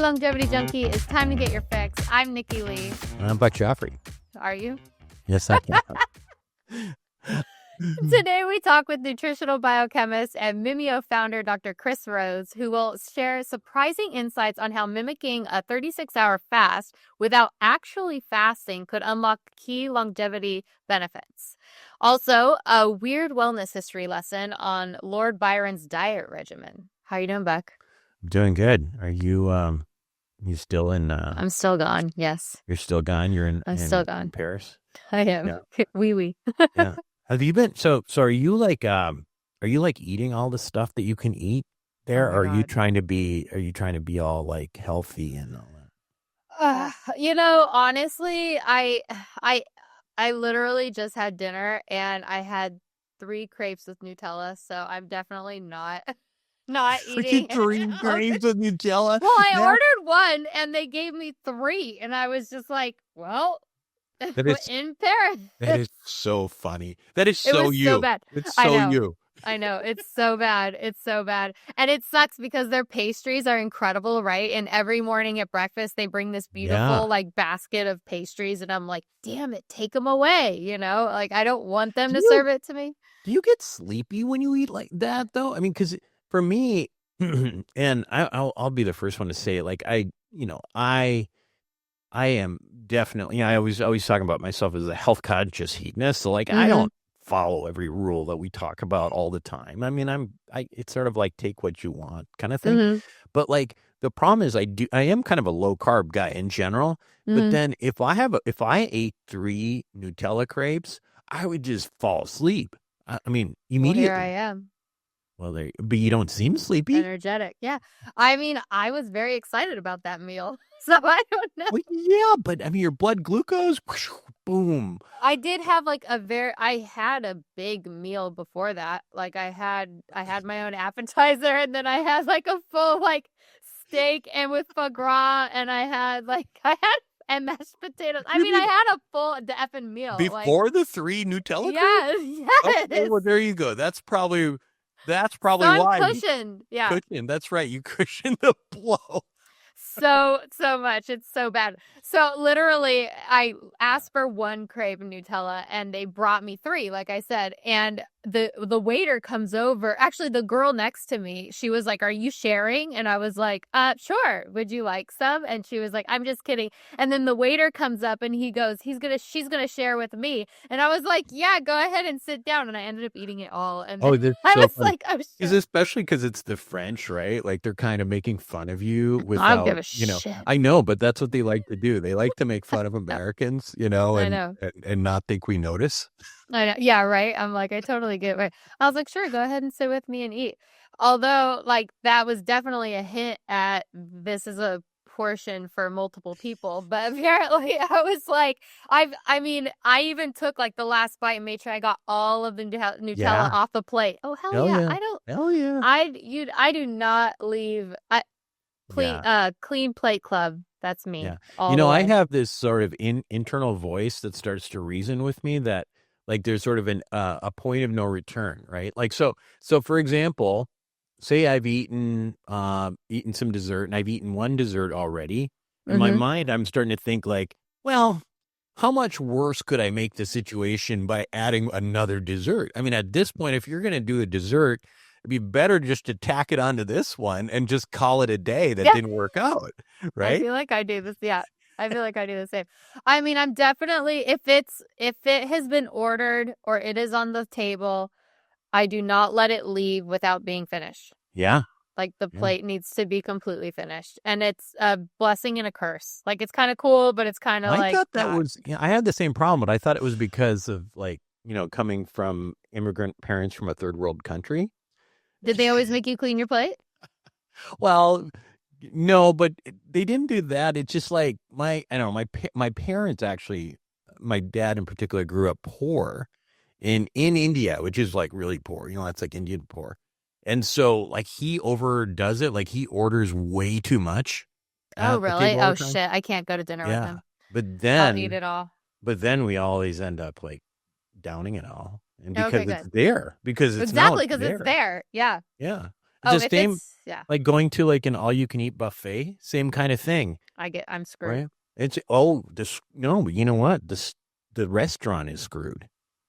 Longevity Junkie, it's time to get your fix. I'm Nikki Lee. I'm Buck Joffrey. Are you? Yes, I can. Today we talk with nutritional biochemist and Mimio founder Dr. Chris Rhodes, who will share surprising insights on how mimicking a 36-hour fast without actually fasting could unlock key longevity benefits. Also, a weird wellness history lesson on Lord Byron's diet regimen. How you doing, Buck? I'm doing good. Are you you still in I'm still gone, yes. You're still gone? You're in I'm still gone. in Paris? I am. Yeah. Oui. Yeah. Have you been so are you like eating all the stuff that you can eat there? Oh my Or are you God. trying to be all like healthy and all that? Honestly, I literally just had dinner and I had 3 crepes with Nutella, so I'm definitely not eating. 3 grapes of Nutella? Well, I ordered 1 and they gave me 3 and I was just like, well, That is in Paris. That is so funny. That is It so was you. so bad. It's I so know. you. I know. It's so bad. It's so bad. And it sucks because their pastries are incredible, right? And every morning at breakfast, they bring this beautiful like basket of pastries. And I'm like, damn it, take them away. Like I don't want them to serve it to me. Do you get sleepy when you eat like that though? I mean, because for me, and I'll be the first one to say it. Like I am definitely, I always talking about myself as a health conscious hedonist. So like, I don't follow every rule that we talk about all the time. I mean, it's sort of like take what you want kind of thing. But like the problem is I am kind of a low carb guy in general. But then if I ate 3 Nutella crepes, I would just fall asleep. I mean, immediately. Well, here I am. Well, but you don't seem sleepy. Energetic. Yeah. I mean, I was very excited about that meal. So I don't know. Well, yeah, but I mean, your blood glucose, whoosh, boom. I did have like I had a big meal before that. Like I had my own appetizer and then I had like a full like steak and with foie gras and I had and mashed potatoes. I mean, I had a full effing meal. Before the 3 Nutella crepes? Yes. Okay, well, there you go. That's probably So why. I'm cushioned. Yeah. Cushioned. That's right. You cushion the blow. So much. It's so bad. So literally I asked for 1 crepe Nutella and they brought me 3, like I said. And the waiter comes over. Actually, the girl next to me, she was like, "Are you sharing?" And I was like, sure. Would you like some?" And she was like, "I'm just kidding." And then the waiter comes up and he goes, she's gonna share with me. And I was like, "Yeah, go ahead and sit down." And I ended up eating it all. And I was like, "Oh, shit." Especially because it's the French, right? Like they're kind of making fun of you without, I don't give a shit. I know, but that's what they like to do. They like to make fun of Americans, I know. and not think we notice. I know. Yeah, right. I'm like, I totally get it. I was like, sure, go ahead and sit with me and eat. Although, like, that was definitely a hint at this is a portion for multiple people. But apparently, I was like, I even took like the last bite and made sure I got all of the Nutella off the plate. Oh hell yeah! Hell yeah! I do not leave. Clean plate club. That's me. Yeah. I have this sort of internal voice that starts to reason with me that like there's sort of a point of no return, right? Like so for example, say I've eaten some dessert and I've eaten 1 dessert already. In my mind, I'm starting to think like, well, how much worse could I make the situation by adding another dessert? I mean, at this point, if you're going to do a dessert, it'd be better just to tack it onto this one and just call it a day that didn't work out, right? I feel like I do this. Yeah, I feel like I do the same. I mean, I'm definitely, if it has been ordered or it is on the table, I do not let it leave without being finished. Yeah. Like the plate needs to be completely finished. And it's a blessing and a curse. Like it's kind of cool, but it's kind of like. I thought that was, I had the same problem, but I thought it was because of like, coming from immigrant parents from a third world country. Did they always make you clean your plate? Well, no, but they didn't do that. It's just like my parents actually, my dad in particular grew up poor in India, which is like really poor. That's like Indian poor. And so like he overdoes it. Like he orders way too much. Oh, really? Oh, shit. I can't go to dinner with him. But then I'll eat it all. But then we always end up like downing it all. And because Okay, it's there. Because it's exactly because it's there. Yeah. Yeah. Oh, It's the if same, it's yeah, like going to like an all-you-can-eat buffet, same kind of thing, I'm screwed. right? It's this no, but you know what? The restaurant is screwed,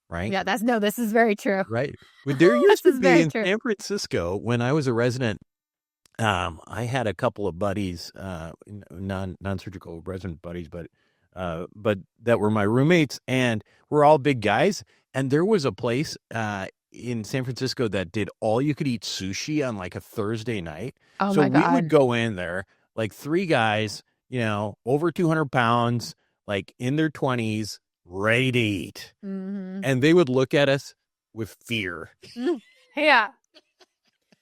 right? Yeah, this is very true. Right. But there used This to is be very in true. San Francisco when I was a resident. I had a couple of buddies, non-surgical resident buddies, but that were my roommates, and we're all big guys. And there was a place in San Francisco that did all you could eat sushi on like a Thursday night. Oh So my we would God. go in there, like three guys, over 200 pounds, like in their 20s, ready to eat. Mm-hmm. And they would look at us with fear. Yeah.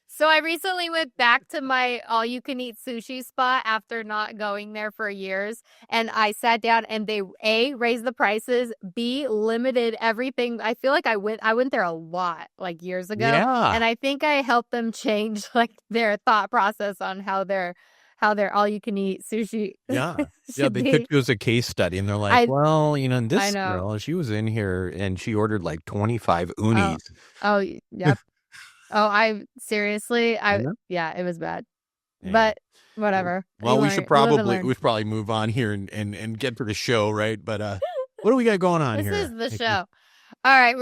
So I recently went back to my all-you-can-eat sushi spot after not going there for years, and I sat down and they A, raised the prices, B, limited everything. I feel like I went there a lot, like years ago, Yeah. and I think I helped them change like their thought process on how their all-you-can-eat sushi Yeah. Yeah, should they took be. you as a case study, and they're like, I well, I this know. girl, she was in here, and she ordered like 25 Oh, unis. yep. Oh, I seriously, I know. yeah, it was bad. Yeah. But whatever. Well, we should You live and we learn. should probably move on here and get to the show, right? But what do we got going on This here, is the Nikki? show. All right,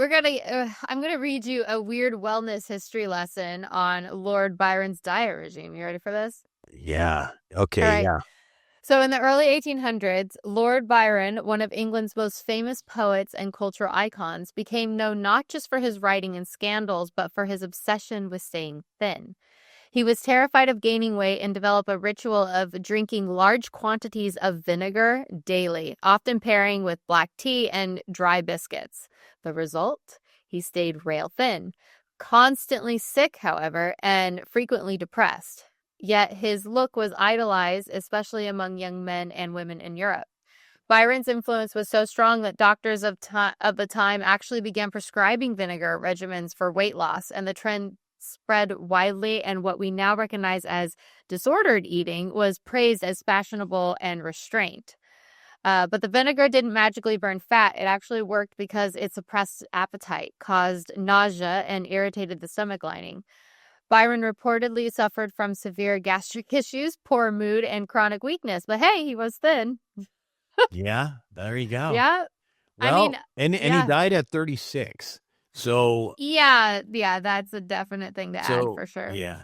I'm gonna read you a weird wellness history lesson on Lord Byron's diet regime. You ready for this? Yeah. All Okay. right. Yeah. So in the early 1800s, Lord Byron, one of England's most famous poets and cultural icons, became known not just for his writing and scandals, but for his obsession with staying thin. He was terrified of gaining weight and developed a ritual of drinking large quantities of vinegar daily, often pairing with black tea and dry biscuits. The result? He stayed rail thin, constantly sick, however, and frequently depressed. Yet his look was idolized, especially among young men and women in Europe. Byron's influence was so strong that doctors of the time actually began prescribing vinegar regimens for weight loss, and the trend spread widely, and what we now recognize as disordered eating was praised as fashionable and restraint. But the vinegar didn't magically burn fat. It actually worked because it suppressed appetite, caused nausea, and irritated the stomach lining. Byron reportedly suffered from severe gastric issues, poor mood, and chronic weakness. But hey, he was thin. Yeah. There you go. Yeah. I Well, mean, and he yeah. died at 36. So Yeah, that's a definite thing to add for sure. yeah.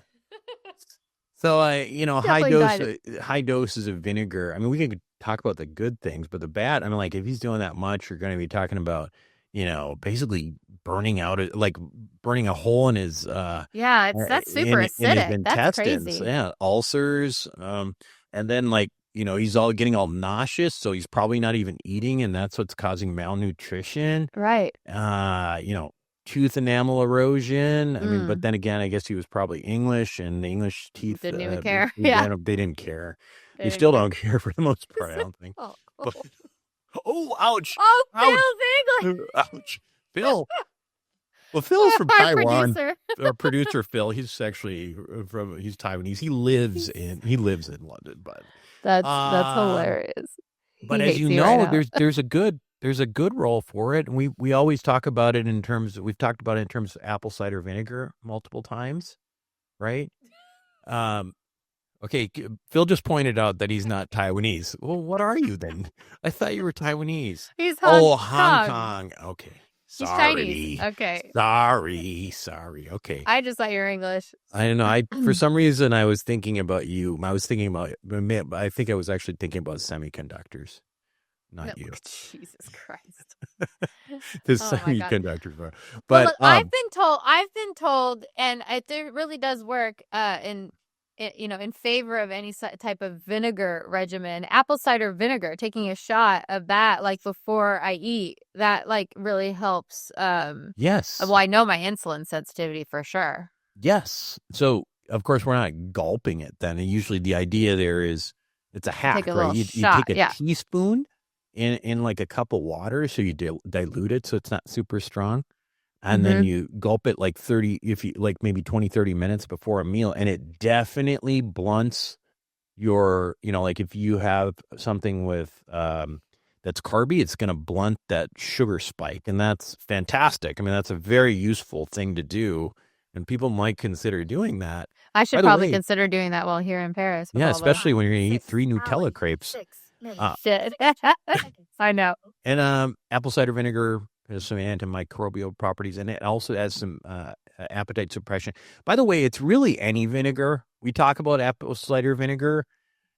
So Definitely high doses of vinegar. I mean, we can talk about the good things, but the bad. I mean, like if he's doing that much, you're going to be talking about, basically burning a hole in his Yeah, that's super in his acidic. That's intestines. crazy. Yeah, ulcers. And then he's all getting all nauseous, so he's probably not even eating, and that's what's causing malnutrition. Right. Tooth enamel erosion. I mean, but then again, I guess he was probably English, and the English teeth Didn't even care. Yeah. they didn't care. They They didn't still care. don't care for the most part, I don't think. Oh, But, ouch! oh, Ouch! Phil's English. Ouch! Phil. Well, Phil's from Our Taiwan. producer. Our producer Phil, he's actually he's Taiwanese. He lives in London, but That's hilarious. but He as hates you you right know, now. there's a good role for it, and we always talk about it we've talked about it in terms of apple cider vinegar multiple times, right? Okay, Phil just pointed out that he's not Taiwanese. Well, what are you then? I thought you were Taiwanese. He's Hong Kong. Kong. Okay. He's Sorry. Chinese. Okay. Sorry. Okay. I just thought you were English. I don't know. For some reason I was thinking about you. I think I was actually thinking about semiconductors, not you. Jesus Christ. The Oh my God. semiconductors were. Well, But look, I've been told, and it really does work in favor of any type of vinegar regimen. Apple cider vinegar, taking a shot of that like before I eat, that like really helps. yes. Well, I know my insulin sensitivity for sure. Yes. So of course we're not gulping it then. And usually the idea there is it's a hack, Take a right? little You shot, take a yeah. teaspoon in like a cup of water, so you dilute it so it's not super strong. And then you gulp it like 30, if you like maybe 20, 30 minutes before a meal. And it definitely blunts your, like if you have something with, that's carby, it's going to blunt that sugar spike. And that's fantastic. I mean, that's a very useful thing to do. And people might consider doing that. I should By the probably way, consider doing that while here in Paris. yeah, especially when you're going to eat 3 Nutella crepes. Shit. I know. And apple cider vinegar has some antimicrobial properties, and it also has some appetite suppression. By the way, it's really any vinegar. We talk about apple cider vinegar,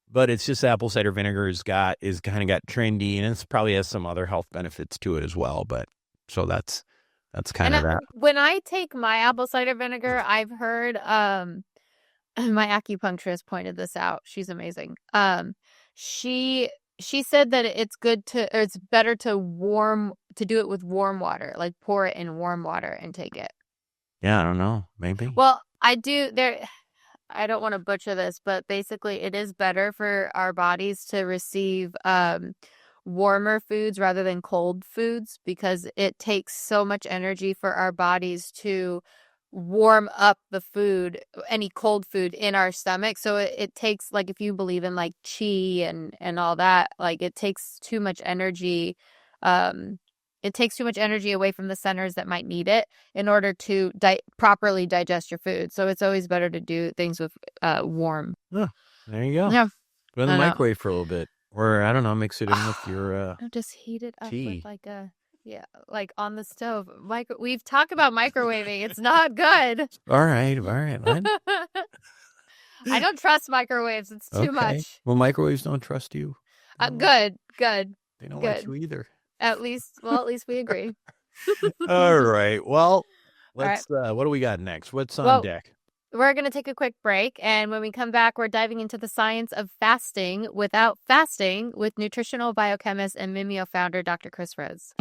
but it's just apple cider vinegar is kind of got trendy, and it probably has some other health benefits to it as well. But so that's kind of that. When I take my apple cider vinegar, I've heard my acupuncturist pointed this out. She's amazing. She said that it's better to do it with warm water, like pour it in warm water and take it. Yeah, I don't know, maybe. Well, I don't want to butcher this, but basically it is better for our bodies to receive warmer foods rather than cold foods, because it takes so much energy for our bodies to warm up the food, any cold food in our stomach. So it takes, like, if you believe in like chi and all that, like it takes too much energy. It takes too much energy away from the centers that might need it in order to properly digest your food. So it's always better to do things with warm. Oh, there you go. Yeah. Go in the microwave for a little bit. Or, I don't know, mix it in with your just heat it up tea. with like on the stove. We've talked about microwaving. It's not good. All right. I don't trust microwaves. It's too much. Well, microwaves don't trust you. Good. They don't like you either. At least we agree. All right. Well, let's. What do we got next? What's on deck? We're going to take a quick break, and when we come back, we're diving into the science of fasting without fasting with nutritional biochemist and Mimio founder, Dr. Chris Rhodes.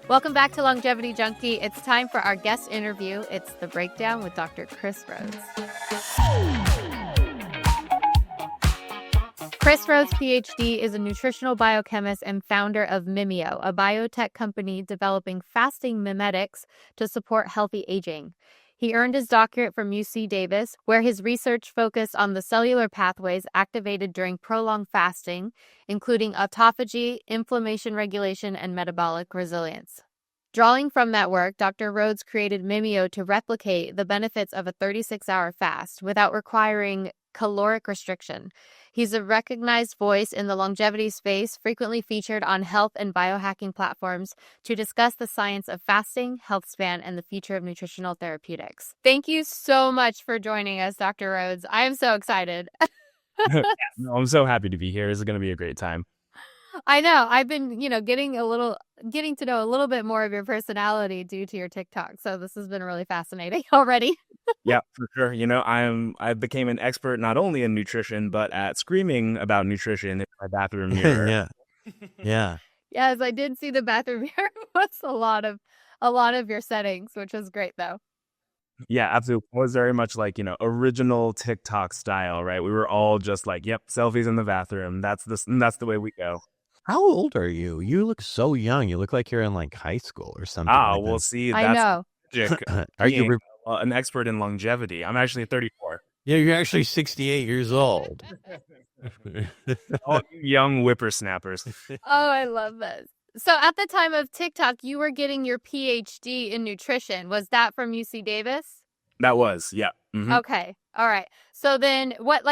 Welcome back to Longevity Junky. It's time for our guest interview. It's The Breakdown with Dr. Chris Rhodes. Chris Rhodes, PhD, is a nutritional biochemist and founder of Mimio, a biotech company developing fasting mimetics to support healthy aging. He earned his doctorate from UC Davis, where his research focused on the cellular pathways activated during prolonged fasting, including autophagy, inflammation regulation, and metabolic resilience. Drawing from that work, Dr. Rhodes created Mimio to replicate the benefits of a 36-hour fast without requiring caloric restriction. He's a recognized voice in the longevity space, frequently featured on health and biohacking platforms to discuss the science of fasting, health span, and the future of nutritional therapeutics. Thank you so much for joining us, Dr. Rhodes. I am so excited. I'm so happy to be here. This is going to be a great time. I know. I've been, getting to know a little bit more of your personality due to your TikTok. So this has been really fascinating already. Yeah, for sure. I became an expert not only in nutrition, but at screaming about nutrition in my bathroom mirror. Yeah. Yes, I did see the bathroom mirror. What's a lot of your settings, which was great though. Yeah, absolutely. It was very much like, original TikTok style, right? We were all just like, yep, selfies in the bathroom. That's the way we go. How old are you? You look so young. You look like you're in like high school or something. We'll see. I know. Are you an expert in longevity? I'm actually 34. Yeah, you're actually 68 years old. All young whippersnappers. Oh, I love this. So at the time of TikTok, you were getting your PhD in nutrition. Was that from UC Davis? That was, yeah. Mm-hmm. Okay. All right. So then what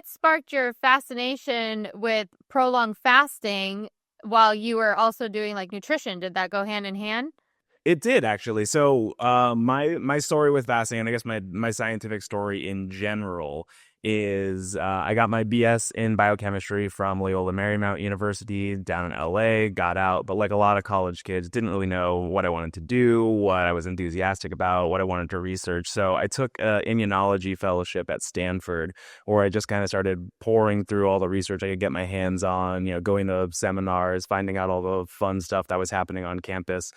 sparked your fascination with prolonged fasting while you were also doing like nutrition? Did that go hand in hand? It did, actually. So my story with fasting, and I guess my scientific story in general, is I got my BS in biochemistry from Loyola Marymount University down in LA, got out, but like a lot of college kids, didn't really know what I wanted to do, what I was enthusiastic about, what I wanted to research. So I took an immunology fellowship at Stanford, where I just kind of started pouring through all the research I could get my hands on, going to seminars, finding out all the fun stuff that was happening on campus,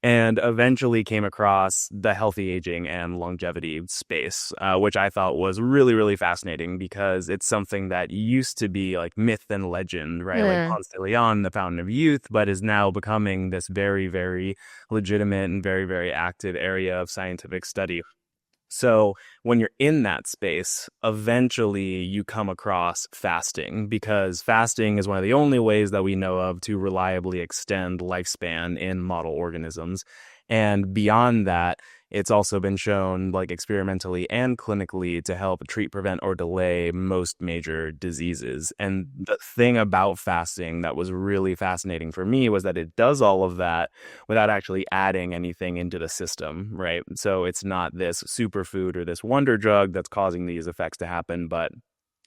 and eventually came across the healthy aging and longevity space, which I thought was really, really fascinating because it's something that used to be like myth and legend, right? Like Ponce de Leon, the fountain of youth, but is now becoming this very, very legitimate and very, very active area of scientific study. So when you're in that space, eventually you come across fasting, because fasting is one of the only ways that we know of to reliably extend lifespan in model organisms. And beyond that, it's also been shown, like experimentally and clinically, to help treat, prevent, or delay most major diseases. And the thing about fasting that was really fascinating for me was that it does all of that without actually adding anything into the system, right? So it's not this superfood or this wonder drug that's causing these effects to happen, but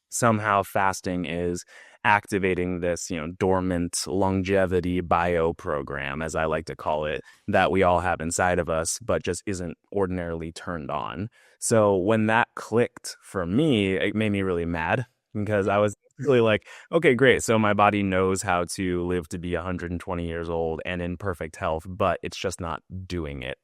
somehow fasting is activating this, dormant longevity bio program, as I like to call it, that we all have inside of us, but just isn't ordinarily turned on. So when that clicked for me, it made me really mad because I was really like, okay, great. So my body knows how to live to be 120 years old and in perfect health, but it's just not doing it.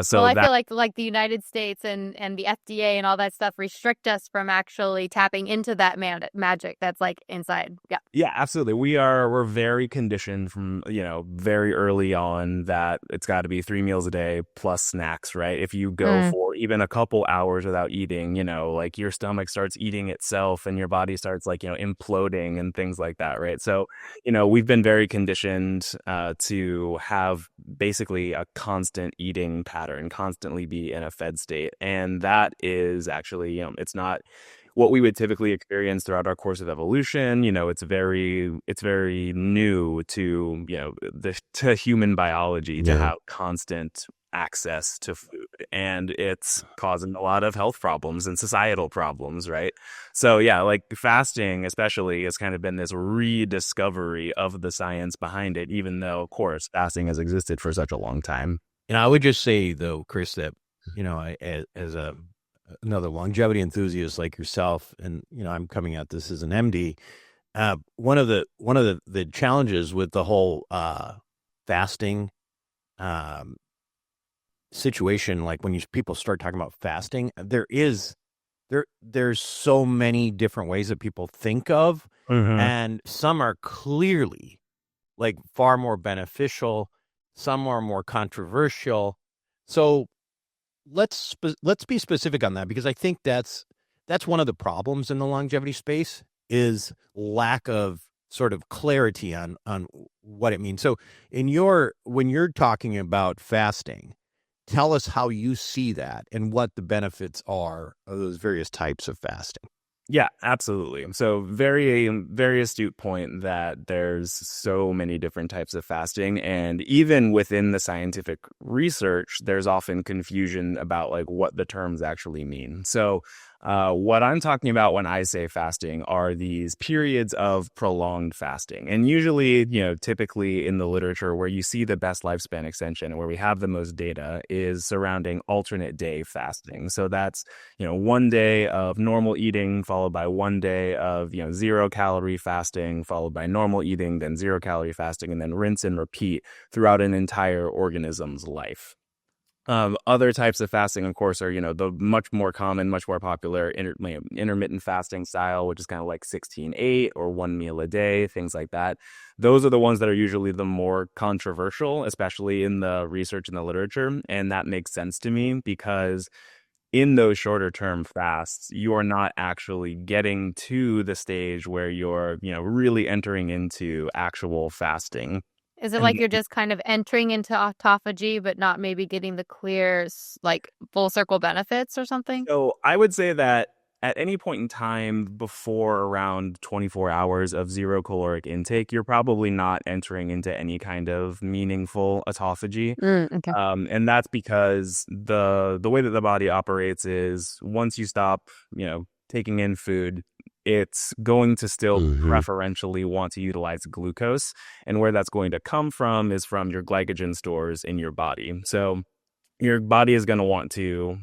So Well, I that feel like the United States and the FDA and all that stuff restrict us from actually tapping into that magic that's like inside. Yeah. Yeah, absolutely. We're very conditioned from, very early on that it's got to be 3 meals a day plus snacks, right? If you go for even a couple hours without eating, like your stomach starts eating itself and your body starts like, imploding and things like that, right? So, we've been very conditioned to have basically a constant eating pattern, constantly be in a fed state. And that is actually, it's not what we would typically experience throughout our course of evolution. It's very new to, to human biology to have constant access to food, and it's causing a lot of health problems and societal problems, right? So yeah, like fasting especially has kind of been this rediscovery of the science behind it, even though of course fasting has existed for such a long time. And I would just say though, Chris, that as another longevity enthusiast like yourself, and I'm coming at this as an MD. One of the challenges with the whole fasting situation, like when people start talking about fasting, there's so many different ways that people think of, and some are clearly like far more beneficial, some are more controversial. So let's be specific on that, because I think that's one of the problems in the longevity space is lack of sort of clarity on what it means. So when you're talking about fasting, tell us how you see that and what the benefits are of those various types of fasting. Yeah, absolutely. So very, very astute point that there's so many different types of fasting. And even within the scientific research, there's often confusion about like what the terms actually mean. So what I'm talking about when I say fasting are these periods of prolonged fasting. And usually, typically in the literature where you see the best lifespan extension and where we have the most data is surrounding alternate day fasting. So that's, 1 day of normal eating followed by 1 day of, 0-calorie fasting, followed by normal eating, then 0-calorie fasting, and then rinse and repeat throughout an entire organism's life. Other types of fasting, of course, are, the much more common, much more popular intermittent fasting style, which is kind of like 16-8 or 1 meal a day, things like that. Those are the ones that are usually the more controversial, especially in the research and the literature. And that makes sense to me because in those shorter term fasts, you are not actually getting to the stage where you're, really entering into actual fasting. Is it like you're just kind of entering into autophagy, but not maybe getting the clear, like full circle benefits or something? So I would say that at any point in time before around 24 hours of 0 caloric intake, you're probably not entering into any kind of meaningful autophagy. Okay. And that's because the way that the body operates is once you stop, taking in food, it's going to still preferentially want to utilize glucose. And where that's going to come from is from your glycogen stores in your body. So your body is going to want to,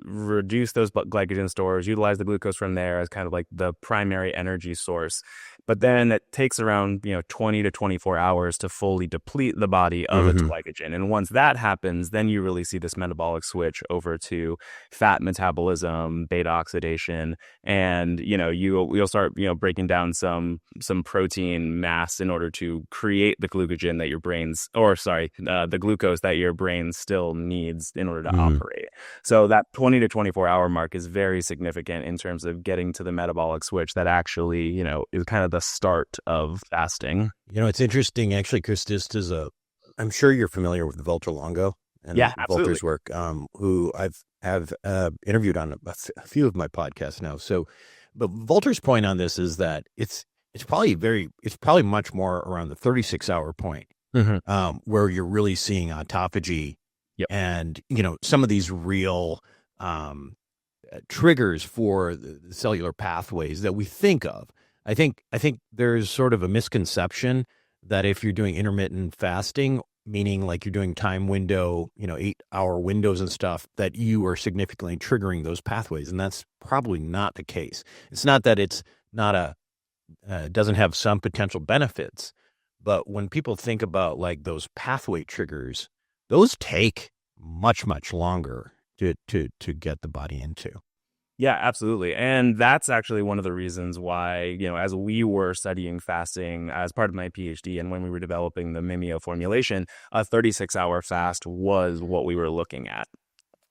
reduce those glycogen stores, utilize the glucose from there as kind of like the primary energy source. But then it takes around, 20 to 24 hours to fully deplete the body of its glycogen. And once that happens, then you really see this metabolic switch over to fat metabolism, beta oxidation, and, you'll start, breaking down some protein mass in order to create the glucogen that the glucose that your brain still needs in order to operate. So that 20 to 24 hour mark is very significant in terms of getting to the metabolic switch that actually, is kind of the start of fasting. It's interesting actually, Chris, I'm sure you're familiar with Vulture Longo and Yeah, Walter's absolutely. work, who have interviewed on a few of my podcasts now. So, but Walter's point on this is that it's probably much more around the 36-hour point, Hmm. where you're really seeing autophagy Yep. and some of these real triggers for the cellular pathways that we think of. I think there's sort of a misconception that if you're doing intermittent fasting, meaning like you're doing time window, 8-hour windows and stuff, that you are significantly triggering those pathways, and that's probably not the case. It's not that it's not doesn't have some potential benefits, but when people think about like those pathway triggers, those take much longer to get the body into. Yeah, absolutely. And that's actually one of the reasons why, as we were studying fasting as part of my PhD and when we were developing the Mimio formulation, a 36-hour fast was what we were looking at.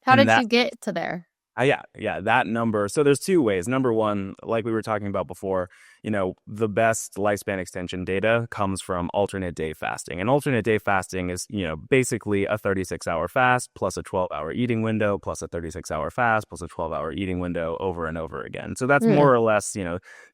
How And did that you get to there? yeah, that number. So there's two ways. Number one, like we were talking about before, the best lifespan extension data comes from alternate day fasting. And alternate day fasting is, basically a 36-hour fast plus a 12-hour eating window plus a 36-hour fast plus a 12-hour eating window over and over again. So that's Hmm. more or less,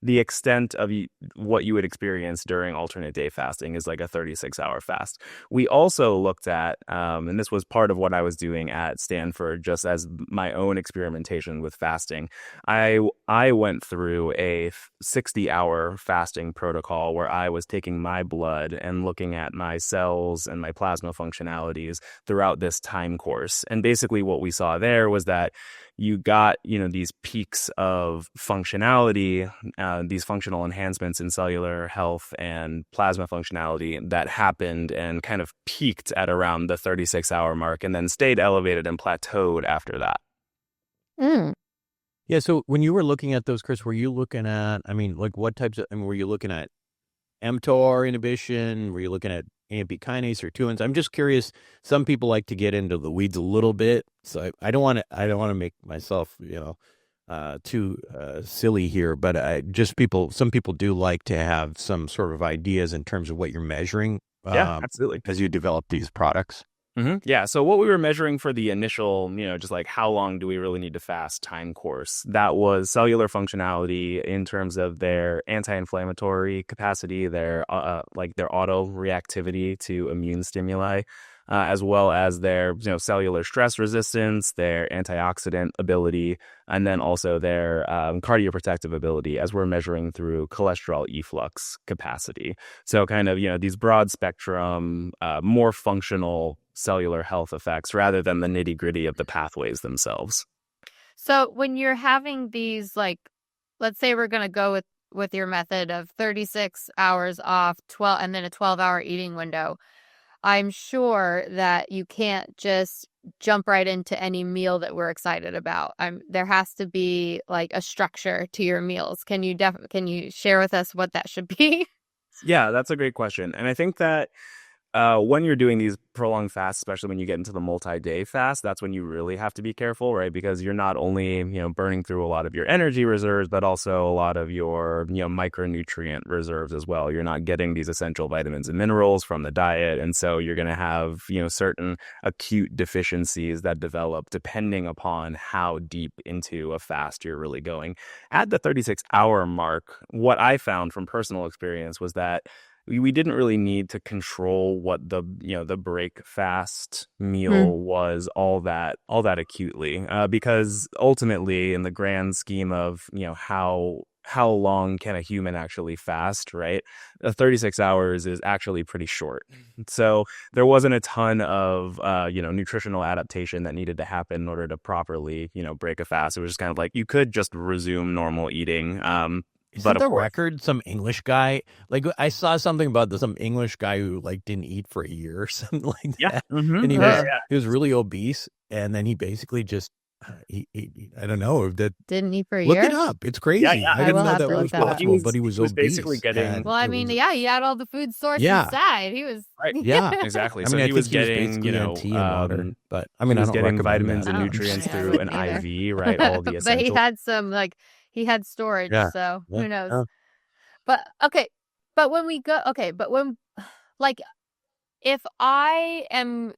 the extent of what you would experience during alternate day fasting is like a 36-hour fast. We also looked at, and this was part of what I was doing at Stanford, just as my own experimentation with fasting. I went through a 60-hour fasting protocol where I was taking my blood and looking at my cells and my plasma functionalities throughout this time course. And basically what we saw there was that you got, these peaks of functionality, these functional enhancements in cellular health and plasma functionality that happened and kind of peaked at around the 36-hour mark and then stayed elevated and plateaued after that. Mm. Yeah. So when you were looking at those, Chris, were you looking at, like what types of, were you looking at mTOR inhibition? Were you looking at AMP kinase or 2-ins? I'm just curious. Some people like to get into the weeds a little bit. So I don't want to make myself, too silly here, but some people do like to have some sort of ideas in terms of what you're measuring, Yeah, absolutely. as you develop these products. Yeah. So what we were measuring for the initial, just like how long do we really need to fast time course, that was cellular functionality in terms of their anti-inflammatory capacity, their like their auto reactivity to immune stimuli, as well as their cellular stress resistance, their antioxidant ability, and then also their cardioprotective ability as we're measuring through cholesterol efflux capacity. So kind of, these broad spectrum, more functional cellular health effects rather than the nitty gritty of the pathways themselves. So when you're having these, like, let's say we're going to go with your method of 36 hours off, 12, and then a 12-hour eating window, I'm sure that you can't just jump right into any meal that we're excited about. There has to be like a structure to your meals. Can you share with us what that should be? Yeah, that's a great question. And I think that when you're doing these prolonged fasts, especially when you get into the multi-day fast, that's when you really have to be careful, right? Because you're not only, burning through a lot of your energy reserves, but also a lot of your, micronutrient reserves as well. You're not getting these essential vitamins and minerals from the diet. And so you're going to have, certain acute deficiencies that develop depending upon how deep into a fast you're really going. At the 36-hour mark, what I found from personal experience was that we didn't really need to control what the break fast Hmm. meal was all that acutely, because ultimately in the grand scheme of how long can a human actually fast, right? 36 hours is actually pretty short. So there wasn't a ton of nutritional adaptation that needed to happen in order to properly break a fast. It was just kind of like you could just resume normal eating. But Isn't of the course, record some English guy? Like I saw something about some English guy who like didn't eat for a year or something like yeah, that, and hmm, he yeah, was Ugh. he was really obese, and then he basically just I don't know that. Didn't eat for a Look it year? up. It's yeah, crazy. yeah. I I didn't will know have that to look was that Well, up. he possible, was but he he was was basically obese, getting and Well, I it mean, was yeah, he had all the food source yeah, inside. He was right. yeah. Exactly. I So mean, I he think was he was getting, basically on tea and water, but I he mean, I was don't getting recommend vitamins that. and I I'm just don't nutrients yeah, I through saying. an wouldn't either. IV, right? All the But he essential. had some like he had storage, Yeah, so yeah, who knows. yeah. But okay, but when we go okay, but when like if I am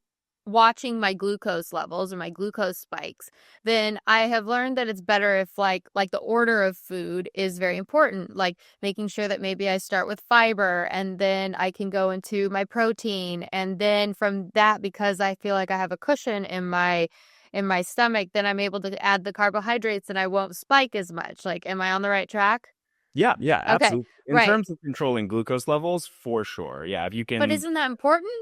watching my glucose levels or my glucose spikes, then I have learned that it's better if like the order of food is very important, like making sure that maybe I start with fiber and then I can go into my protein, and then from that, because I feel like I have a cushion in my stomach, then I'm able to add the carbohydrates and I won't spike as much. Like, am I on the right track? Yeah, Okay, absolutely. In right. terms of controlling glucose levels, for sure. Yeah, if you But can. isn't that important?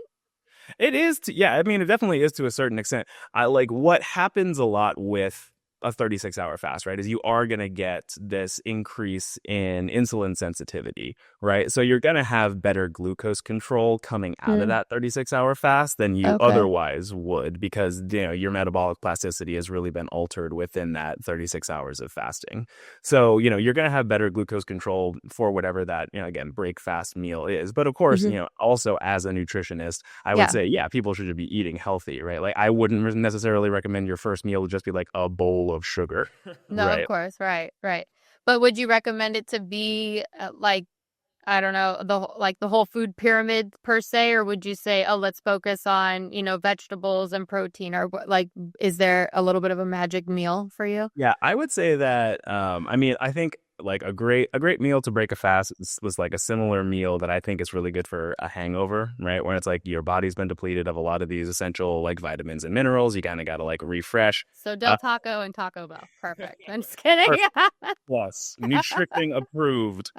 It is yeah, I mean it definitely is to a certain extent. I like what happens a lot with a 36-hour fast, right? Is you are going to get this increase in insulin sensitivity, right? So you're going to have better glucose control coming out of that 36-hour fast than you Okay. otherwise would, because your metabolic plasticity has really been altered within that 36 hours of fasting. So, you're going to have better glucose control for whatever that, again, break fast meal is. But of course, also as a nutritionist, I would Yeah. say, yeah, people should be eating healthy, right? Like I wouldn't necessarily recommend your first meal to just be like a bowl of sugar, No, of right? course. Right, right. But would you recommend it to be like, I don't know, the whole food pyramid per se, or would you say, oh, let's focus on, vegetables and protein, or like, is there a little bit of a magic meal for you? Yeah, I would say that. I mean, I think like a great meal to break a fast was like a similar meal that I think is really good for a hangover, right? When it's like your body's been depleted of a lot of these essential like vitamins and minerals, you kind of got to like refresh. So Uh, Del Taco and Taco Bell. Perfect. I'm just kidding. Perfect. Plus, nutrition approved.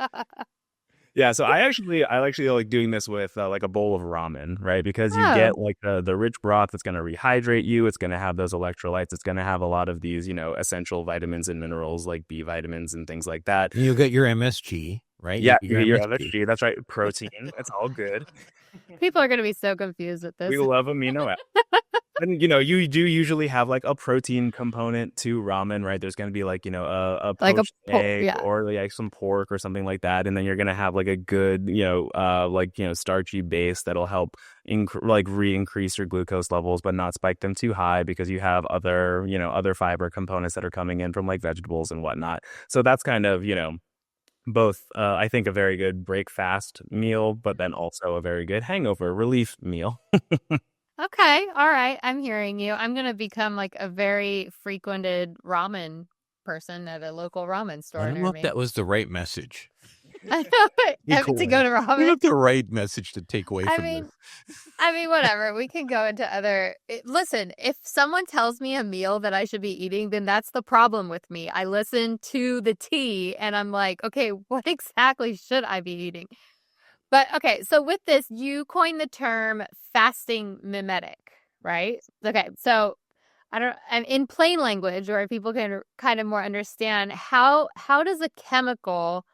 Yeah, so I actually like doing this with like a bowl of ramen, right? Because you Oh, get like the rich broth that's going to rehydrate you. It's going to have those electrolytes. It's going to have a lot of these, essential vitamins and minerals like B vitamins and things like that. And you'll get your MSG, right? You Yeah, get you your get your MSG. MSG. That's right, protein. It's all good. people are going to be so confused with We this. love amino acids. And you do usually have like a protein component to ramen, right? There's going to be like a Like poached egg yeah. or like some pork or something like that, and then you're going to have like a good starchy base that'll help re-increase your glucose levels, but not spike them too high, because you have other fiber components that are coming in from like vegetables and whatnot. So that's kind of both I think a very good break fast meal, but then also a very good hangover relief meal. Okay. All right. I'm hearing you. I'm going to become like a very frequented ramen person at a local ramen I store don't near know if me. that was the right message. I know. To go to I don't know ramen. if the right message to take away I from mean, this. whatever. We can go into other. Listen, if someone tells me a meal that I should be eating, then that's the problem with me. I listen to the tea and I'm like, okay, what exactly should I be eating? But okay, so with this, you coined the term fasting mimetic, right? Okay, so and in plain language, where people can kind of more understand, how does a chemical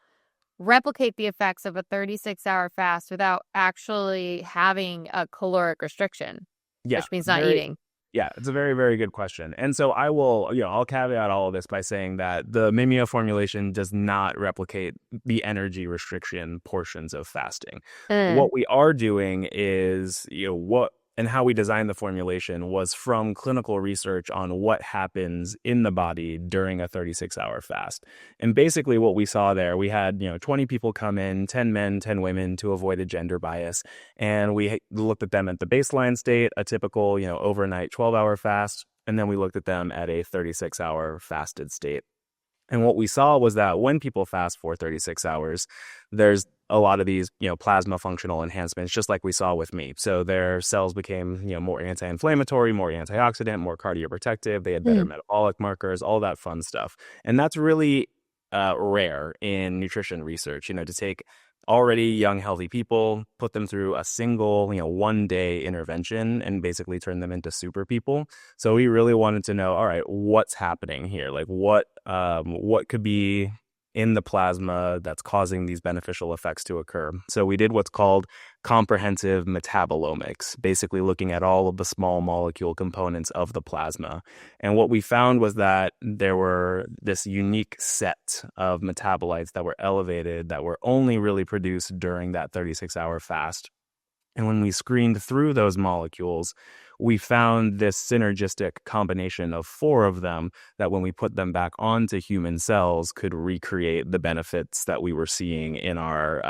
replicate the effects of a 36-hour fast without actually having a caloric restriction, Yeah, which means not eating? Yeah, it's a very, very good question. And so I'll caveat all of this by saying that the Mimio formulation does not replicate the energy restriction portions of fasting. Mm. What we are doing is, what and how we designed the formulation was from clinical research on what happens in the body during a 36-hour fast. And basically what we saw there, we had, 20 people come in, 10 men, 10 women, to avoid a gender bias. And we looked at them at the baseline state, a typical, overnight 12-hour fast. And then we looked at them at a 36-hour fasted state. And what we saw was that when people fast for 36 hours, there's a lot of these, plasma functional enhancements, just like we saw with me. So their cells became, more anti-inflammatory, more antioxidant, more cardioprotective. They had better metabolic markers, all that fun stuff. And that's really rare in nutrition research, to take already young, healthy people, put them through a single, 1-day intervention and basically turn them into super people. So we really wanted to know, all right, what's happening here? Like what could be in the plasma that's causing these beneficial effects to occur. So we did what's called comprehensive metabolomics, basically looking at all of the small molecule components of the plasma. And what we found was that there were this unique set of metabolites that were elevated that were only really produced during that 36-hour fast. And when we screened through those molecules, we found this synergistic combination of 4 of them that when we put them back onto human cells could recreate the benefits that we were seeing in our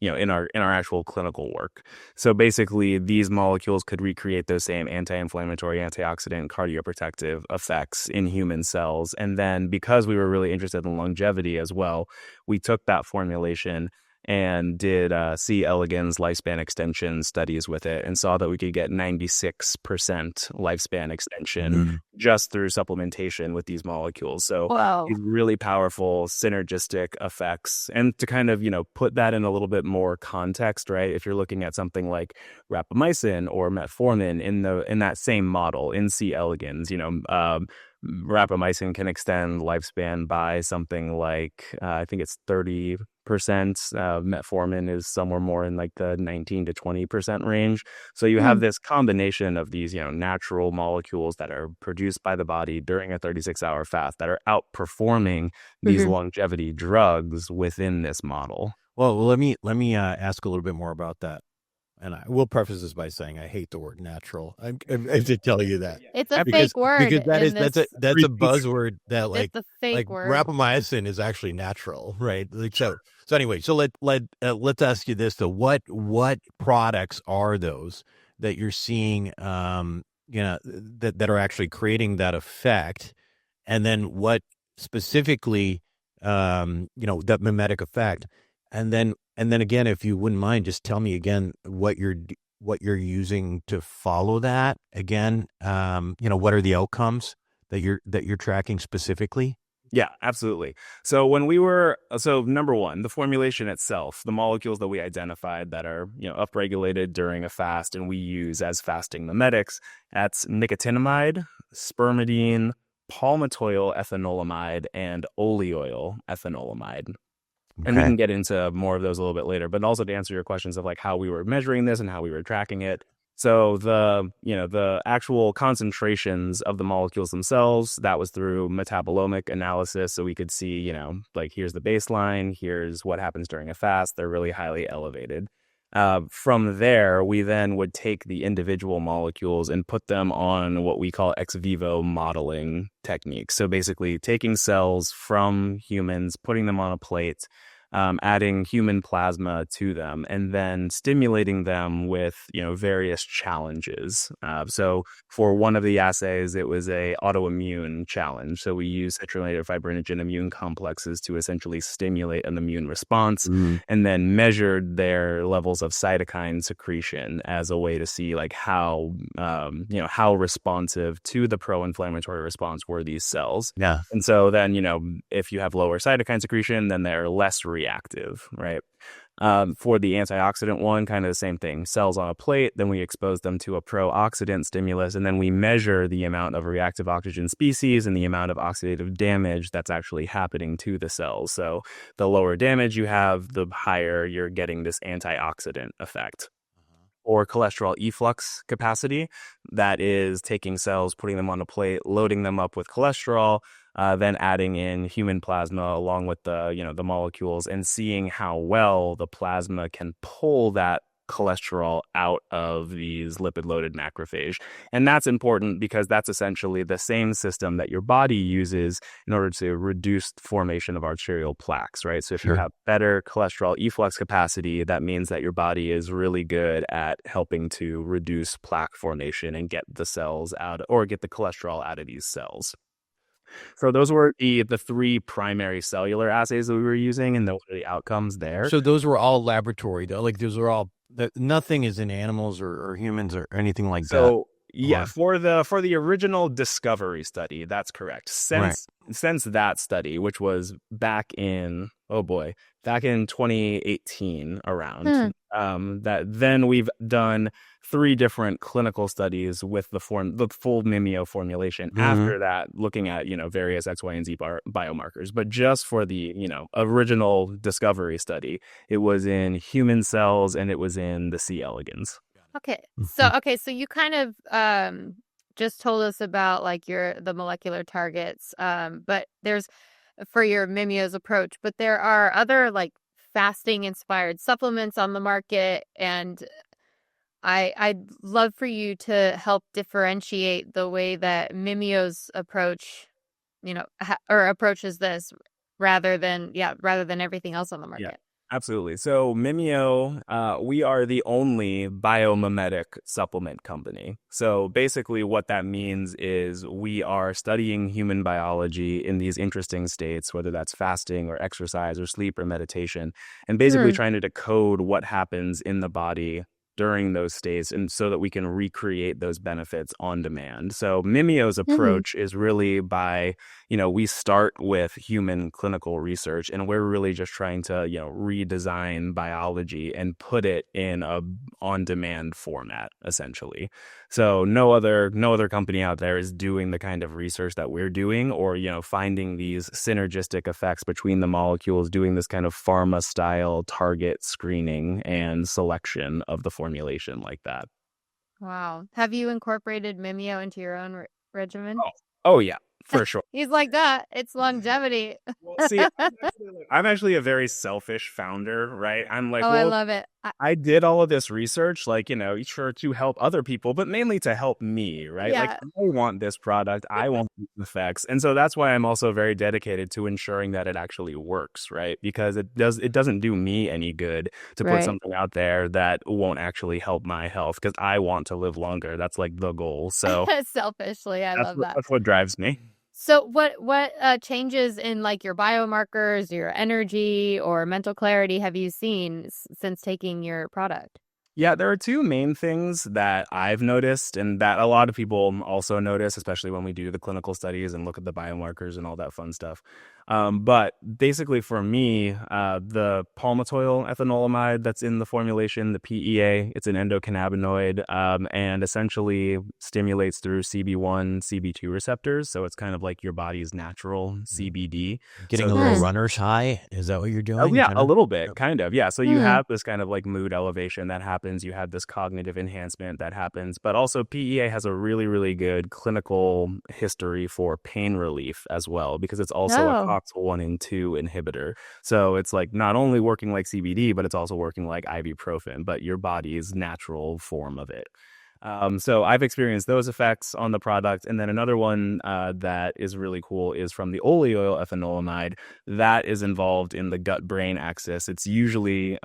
in our actual clinical work. So basically these molecules could recreate those same anti-inflammatory, antioxidant, cardioprotective effects in human cells. And then because we were really interested in longevity as well, we took that formulation and did C. elegans lifespan extension studies with it and saw that we could get 96% lifespan extension just through supplementation with these molecules. So Wow. these really powerful synergistic effects. And to kind of, put that in a little bit more context, right? If you're looking at something like rapamycin or metformin in that same model in C. elegans, rapamycin can extend lifespan by something like I think it's 30%. Metformin is somewhere more in like the 19 to 20% range. So you have this combination of these, natural molecules that are produced by the body during a 36-hour fast that are outperforming these longevity drugs within this model. Well, let me ask a little bit more about that. And I will preface this by saying I hate the word natural. I have to tell you that. It's a fake word. Because that's a buzzword that it's a fake word. rapamycin is actually natural, right? So anyway, so let's ask you this though. What products are those that you're seeing that are actually creating that effect? And then what specifically that mimetic effect? And then again, if you wouldn't mind, just tell me again what you're using to follow that. Again, what are the outcomes that you're tracking specifically? Yeah, absolutely. So number one, the formulation itself, the molecules that we identified that are, upregulated during a fast and we use as fasting mimetics, that's nicotinamide, spermidine, palmitoyl ethanolamide, and oleoyl ethanolamide. And we can get into more of those a little bit later, but also to answer your questions of like how we were measuring this and how we were tracking it. So the actual concentrations of the molecules themselves, that was through metabolomic analysis. So we could see, like here's the baseline, here's what happens during a fast. They're really highly elevated. From there, we then would take the individual molecules and put them on what we call ex vivo modeling techniques. So basically taking cells from humans, putting them on a plate, adding human plasma to them, and then stimulating them with, various challenges. So for one of the assays, it was a autoimmune challenge. So we use citrullinated fibrinogen immune complexes to essentially stimulate an immune response, and then measured their levels of cytokine secretion as a way to see like how responsive to the pro-inflammatory response were these cells. Yeah. And so then, if you have lower cytokine secretion, then they're less reactive, right? For the antioxidant one, kind of the same thing. Cells on a plate, then we expose them to a pro-oxidant stimulus, and then we measure the amount of reactive oxygen species and the amount of oxidative damage that's actually happening to the cells. So the lower damage you have, the higher you're getting this antioxidant effect. Or cholesterol efflux capacity, that is taking cells, putting them on a plate, loading them up with cholesterol, then adding in human plasma along with the molecules and seeing how well the plasma can pull that cholesterol out of these lipid-loaded macrophage. And that's important because that's essentially the same system that your body uses in order to reduce formation of arterial plaques, right? So if you have better cholesterol efflux capacity, that means that your body is really good at helping to reduce plaque formation and get the cells out or get the cholesterol out of these cells. So those were the 3 primary cellular assays that we were using, and those are the outcomes there. So those were all laboratory, though. Like those were all. Nothing is in animals or humans or anything like that. So yeah, for the original discovery study, that's correct. Since that study, which was back in 2018 around, that then we've done 3 different clinical studies with the full Mimio formulation. After that, looking at various X, Y, and Z biomarkers. But just for the original discovery study, it was in human cells and it was in the C. elegans. Okay, so you kind of just told us about like the molecular targets, but there's for your Mimio's approach, but there are other like fasting inspired supplements on the market, and I'd love for you to help differentiate the way that Mimio's approach, or approaches this rather than everything else on the Yeah, market. absolutely. So Mimio, we are the only biomimetic supplement company. So basically what that means is we are studying human biology in these interesting states, whether that's fasting or exercise or sleep or meditation, and basically Hmm. trying to decode what happens in the body during those states and so that we can recreate those benefits on demand. So Mimio's Hmm. approach is really by, we start with human clinical research and we're really just trying to, redesign biology and put it in a on-demand format, essentially. So no other company out there is doing the kind of research that we're doing or, finding these synergistic effects between the molecules, doing this kind of pharma style target screening and selection of the formulation like that. Wow. Have you incorporated Mimio into your own regimen? Oh, oh yeah, for sure. He's like that. It's longevity. Well, see, I'm actually a very selfish founder, right? I'm like, Oh, I well, love it. I did all of this research, like, sure to help other people, but mainly to help me, right? Like, Yeah. I want this product, I want these effects. And so that's why I'm also very dedicated to ensuring that it actually works, right? Because it doesn't do me any good to put Right. something out there that won't actually help my health because I want to live longer. That's like the goal. So Selfishly, I that's love what that. that's what drives me. So what changes in like your biomarkers, your energy or mental clarity have you seen since taking your product? Yeah, there are two main things that I've noticed and that a lot of people also notice, especially when we do the clinical studies and look at the biomarkers and all that fun stuff. But basically for me, the palmitoyl ethanolamide that's in the formulation, the PEA, it's an endocannabinoid and essentially stimulates through CB1, CB2 receptors. So it's kind of like your body's natural CBD. Getting So a little Hmm. there's runner's high. Is that what you're Oh, doing? yeah, Kind a of? little bit, kind of. Yeah. So you Hmm. have this kind of like mood elevation that happens. You have this cognitive enhancement that happens. But also, PEA has a really, really good clinical history for pain relief as well, because it's also a Oh. COX 1 and 2 inhibitor. So it's like not only working like CBD, but it's also working like ibuprofen, but your body's natural form of it. So I've experienced those effects on the product. And then another one that is really cool is from the oleoyl ethanolamide that is involved in the gut-brain axis. It's usually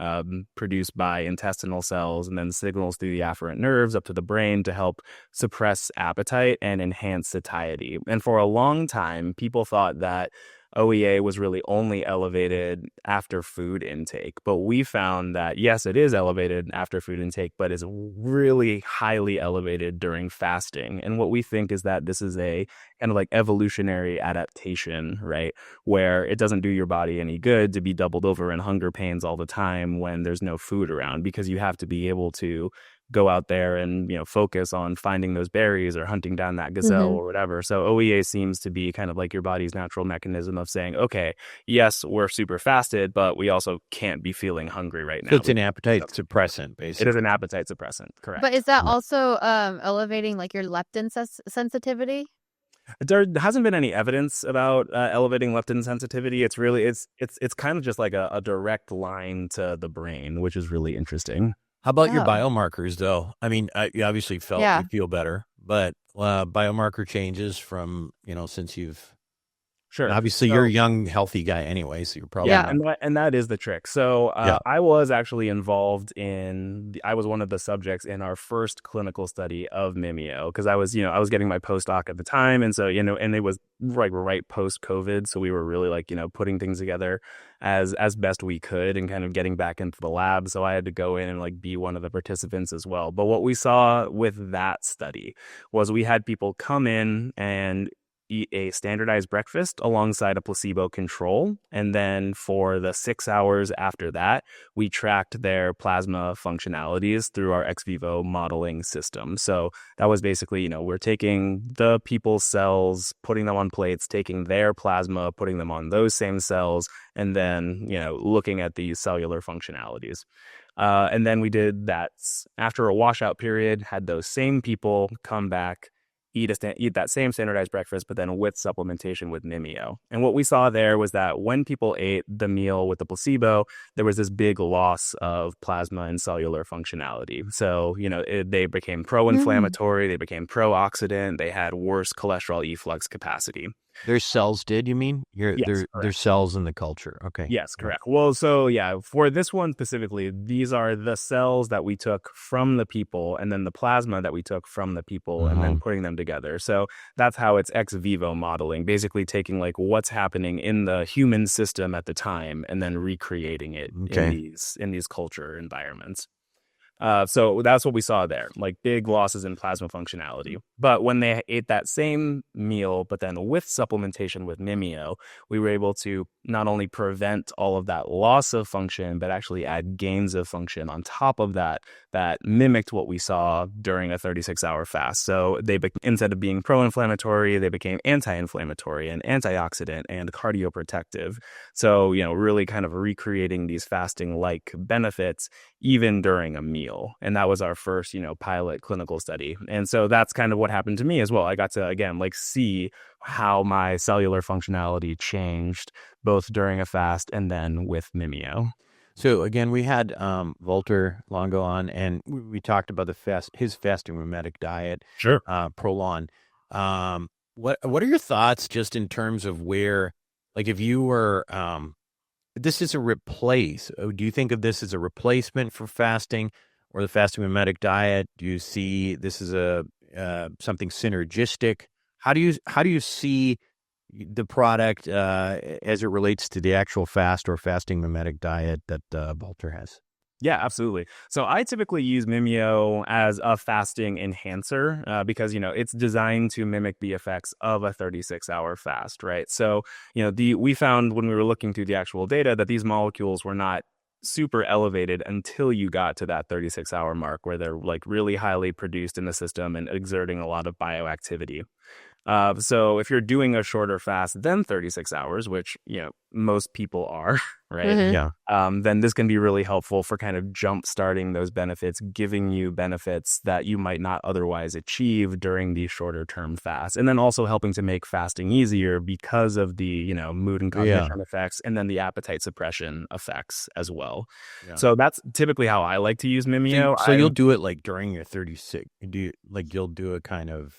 produced by intestinal cells and then signals through the afferent nerves up to the brain to help suppress appetite and enhance satiety. And for a long time, people thought that OEA was really only elevated after food intake. But we found that, yes, it is elevated after food intake, but is really highly elevated during fasting. And what we think is that this is a kind of like evolutionary adaptation, right? Where it doesn't do your body any good to be doubled over in hunger pains all the time when there's no food around, because you have to be able to go out there and focus on finding those berries or hunting down that gazelle Hmm. or whatever. So OEA seems to be kind of like your body's natural mechanism of saying, okay, yes, we're super fasted, but we also can't be feeling hungry right So now. it's an appetite suppressant, It is basically. an appetite suppressant, But correct? is that also elevating like your leptin sensitivity? There hasn't been any evidence about elevating leptin sensitivity. It's really it's kind of just like a direct line to the brain, which is really interesting. How about your Oh. biomarkers, though? I mean, you obviously felt you Yeah. feel better, but biomarker changes from, since you've, Sure. obviously you're a So young, healthy guy anyway, so you're probably yeah, Yeah. not. and that is the trick. So Yeah. I was actually involved in. I was one of the subjects in our first clinical study of Mimio because I was getting my postdoc at the time, and so and it was right post COVID, so we were really like putting things together as best we could and kind of getting back into the lab. So I had to go in and like be one of the participants as well. But what we saw with that study was we had people come in and eat a standardized breakfast alongside a placebo control. And then for the 6 hours after that, we tracked their plasma functionalities through our ex vivo modeling system. So that was basically, we're taking the people's cells, putting them on plates, taking their plasma, putting them on those same cells, and then, looking at these cellular functionalities. And then we did that after a washout period, had those same people come back eat that same standardized breakfast, but then with supplementation with Mimio. And what we saw there was that when people ate the meal with the placebo, there was this big loss of plasma and cellular functionality. So, they became pro-inflammatory, they became pro-oxidant, they had worse cholesterol efflux capacity. Their cells did, you mean? Yes, their cells in the culture. Okay. Yes, correct. Well, so yeah, for this one specifically, these are the cells that we took from the people and then the plasma that we took from the people and then putting them together. So that's how it's ex vivo modeling, basically taking like what's happening in the human system at the time and then recreating it in these culture environments. So that's what we saw there, like big losses in plasma functionality. But when they ate that same meal, but then with supplementation with Mimio, we were able to not only prevent all of that loss of function, but actually add gains of function on top of that mimicked what we saw during a 36-hour fast. So instead of being pro-inflammatory, they became anti-inflammatory and antioxidant and cardioprotective. So, really kind of recreating these fasting-like benefits even during a meal. And that was our first, pilot clinical study. And so that's kind of what happened to me as well. I got to, again, see how my cellular functionality changed both during a fast and then with Mimio. So again, we had Walter Longo on, and we talked about his fasting mimetic diet. Sure. Prolon. What are your thoughts just in terms of where, like, if you were this is do you think of this as a replacement for fasting or the fasting mimetic diet? Do you see this as a something synergistic? How do you see the product as it relates to the actual fast or fasting mimetic diet that Walter has? Yeah, absolutely. So I typically use Mimio as a fasting enhancer because, it's designed to mimic the effects of a 36-hour fast, right? So, we found when we were looking through the actual data that these molecules were not super elevated until you got to that 36-hour mark where they're like really highly produced in the system and exerting a lot of bioactivity. So if you're doing a shorter fast than 36 hours, which, most people are, right? Mm-hmm. Yeah. Then this can be really helpful for kind of jump starting those benefits, giving you benefits that you might not otherwise achieve during these shorter term fasts. And then also helping to make fasting easier because of the, mood and cognition effects and then the appetite suppression effects as well. Yeah. So that's typically how I like to use Mimio. So you'll do it like during your 36, you'll do a kind of.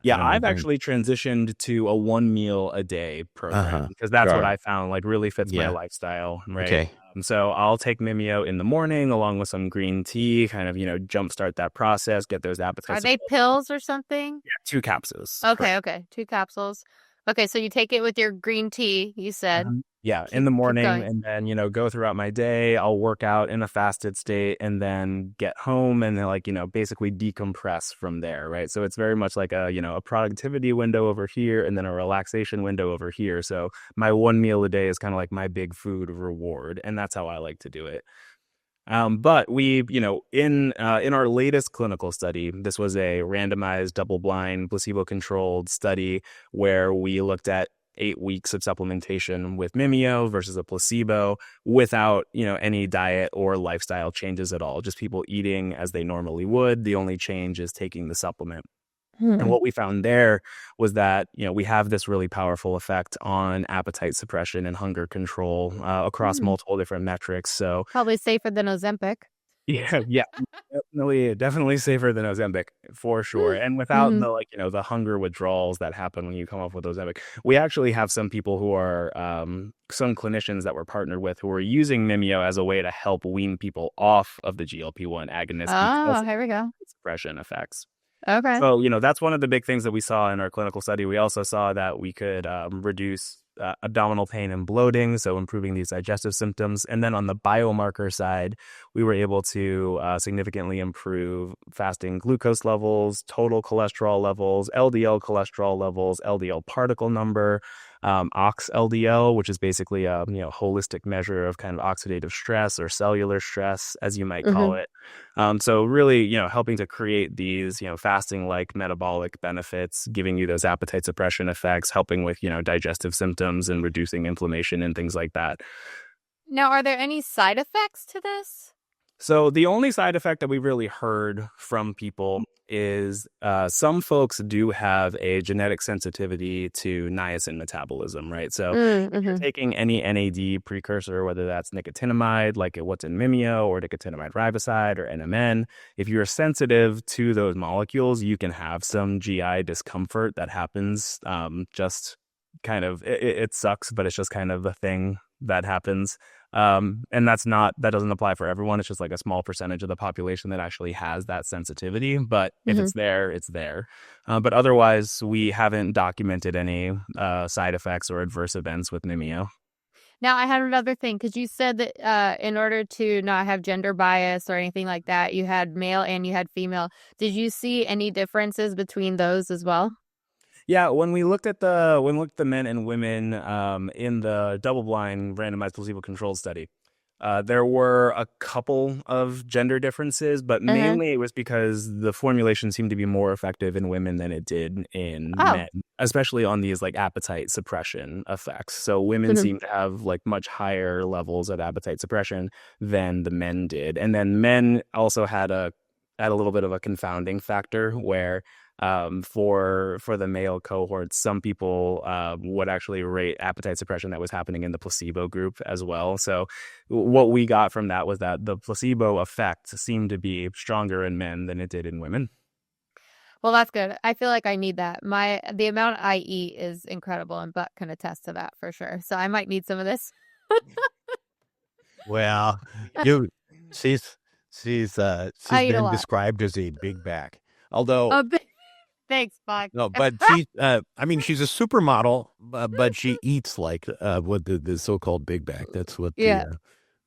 Yeah, I've actually transitioned to a 1 meal a day program because that's what I found like really fits my lifestyle, right? Okay. So I'll take Mimio in the morning along with some green tea, kind of, jumpstart that process, get those appetites. Are they pills or something? Yeah, 2 capsules. Okay. 2 capsules. Okay, so you take it with your green tea, you said. Yeah, in the morning and then, go throughout my day. I'll work out in a fasted state and then get home and then basically decompress from there, right? So it's very much like a productivity window over here and then a relaxation window over here. So my 1 meal a day is kind of like my big food reward. And that's how I like to do it. But we, in our latest clinical study, this was a randomized, double-blind, placebo-controlled study where we looked at 8 weeks of supplementation with Mimio versus a placebo without, any diet or lifestyle changes at all. Just people eating as they normally would. The only change is taking the supplement. And what we found there was that, we have this really powerful effect on appetite suppression and hunger control across multiple different metrics. So probably safer than Ozempic. Yeah, definitely safer than Ozempic for sure. And without the the hunger withdrawals that happen when you come off with Ozempic. We actually have some people who are some clinicians that we're partnered with who are using Mimio as a way to help wean people off of the GLP-1 agonist. Oh, here we go. Suppression effects. Okay. So, that's one of the big things that we saw in our clinical study. We also saw that we could reduce abdominal pain and bloating, so improving these digestive symptoms. And then on the biomarker side, we were able to significantly improve fasting glucose levels, total cholesterol levels, LDL cholesterol levels, LDL particle number, ox-LDL, which is basically a holistic measure of kind of oxidative stress or cellular stress, as you might call it. So really, helping to create these, fasting-like metabolic benefits, giving you those appetite suppression effects, helping with, digestive symptoms and reducing inflammation and things like that. Now, are there any side effects to this? So the only side effect that we really heard from people is some folks do have a genetic sensitivity to niacin metabolism, right? So if you're taking any NAD precursor, whether that's nicotinamide, like what's in Mimio, or nicotinamide riboside or NMN, if you're sensitive to those molecules, you can have some GI discomfort that happens. Just kind of, it sucks, but it's just kind of the thing that happens. And that doesn't apply for everyone. It's just like a small percentage of the population that actually has that sensitivity. But if it's there, it's there. But otherwise, we haven't documented any side effects or adverse events with Mimio. Now, I had another thing, because you said that in order to not have gender bias or anything like that, you had male and you had female. Did you see any differences between those as well? Yeah, when we looked at the men and women in the double-blind randomized placebo-controlled study, there were a couple of gender differences, but mainly it was because the formulation seemed to be more effective in women than it did in men, especially on these like appetite suppression effects. So women seem to have like much higher levels of appetite suppression than the men did, and then men also had a little bit of a confounding factor where for the male cohort, some people would actually rate appetite suppression that was happening in the placebo group as well. So what we got from that was that the placebo effect seemed to be stronger in men than it did in women. Well, that's good. I feel like I need that. The amount I eat is incredible, and Buck can attest to that for sure. So I might need some of this. Well, she's been described as a big back. Although thanks, Buck. No, but she I mean, she's a supermodel, but she eats like what the so-called big back. That's what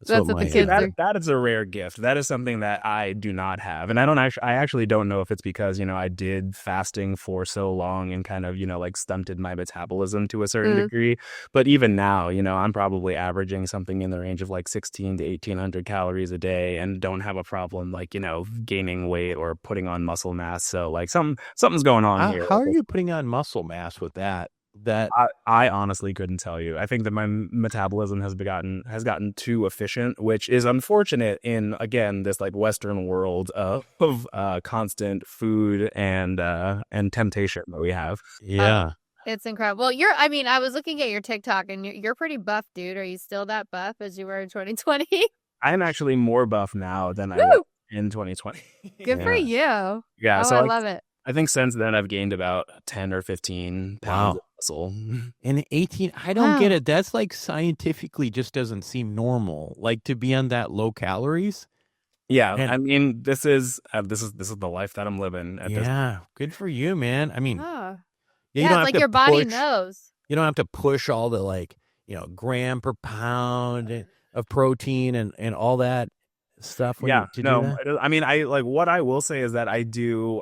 that's what the kids do. That is a rare gift. That is something that I do not have. And I actually don't know if it's because, I did fasting for so long and kind of, like stunted my metabolism to a certain degree. But even now, I'm probably averaging something in the range of like 16 to 1800 calories a day and don't have a problem like, gaining weight or putting on muscle mass. So like something's going on here. How are you putting on muscle mass with that? I honestly couldn't tell you. I think that my metabolism has gotten too efficient, which is unfortunate in, again, this like Western world of constant food and temptation that we have. Yeah. It's incredible. Well, I was looking at your TikTok and you're pretty buff, dude. Are you still that buff as you were in 2020? I'm actually more buff now than I was in 2020. Good for you. Yeah. So I love it. I think since then I've gained about 10 or 15 pounds of muscle. And 18, I don't get it. That's like scientifically just doesn't seem normal. Like to be on that low calories. Yeah, I mean, this is the life that I'm living. Good for you, man. I mean, it's like your body knows. You don't have to push all the like, gram per pound of protein and all that stuff. I mean, what I will say is that I do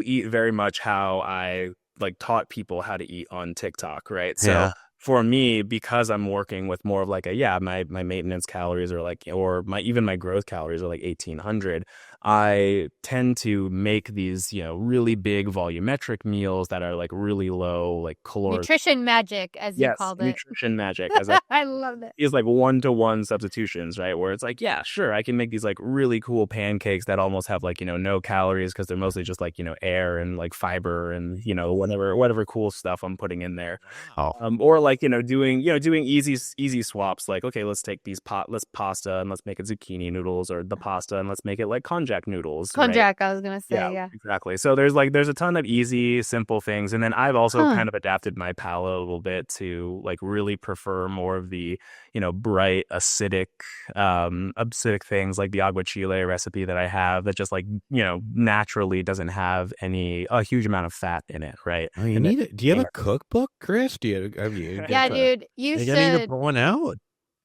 eat very much how I like taught people how to eat on TikTok, right? So for me, because I'm working with more of like my maintenance calories are like, or my growth calories are like 1800. I tend to make these, really big volumetric meals that are like really low, like caloric. Nutrition magic, as you called it. Nutrition magic. I love it. Is like 1-to-1 substitutions, right? Where it's like, yeah, sure, I can make these like really cool pancakes that almost have like, no calories because they're mostly just like, air and like fiber and, whatever cool stuff I'm putting in there. Or like, doing easy swaps. Like, okay, let's take let's pasta and let's make it zucchini noodles, or the pasta and let's make it like konjac noodles. Konjac, right? I was gonna say, yeah, exactly. So there's a ton of easy, simple things, and then I've also kind of adapted my palate a little bit to like really prefer more of the bright acidic things like the aguachile recipe that I have that just like naturally doesn't have a huge amount of fat in it, right? Oh, do you have a cookbook, Chris? Dude, you should need to put one out.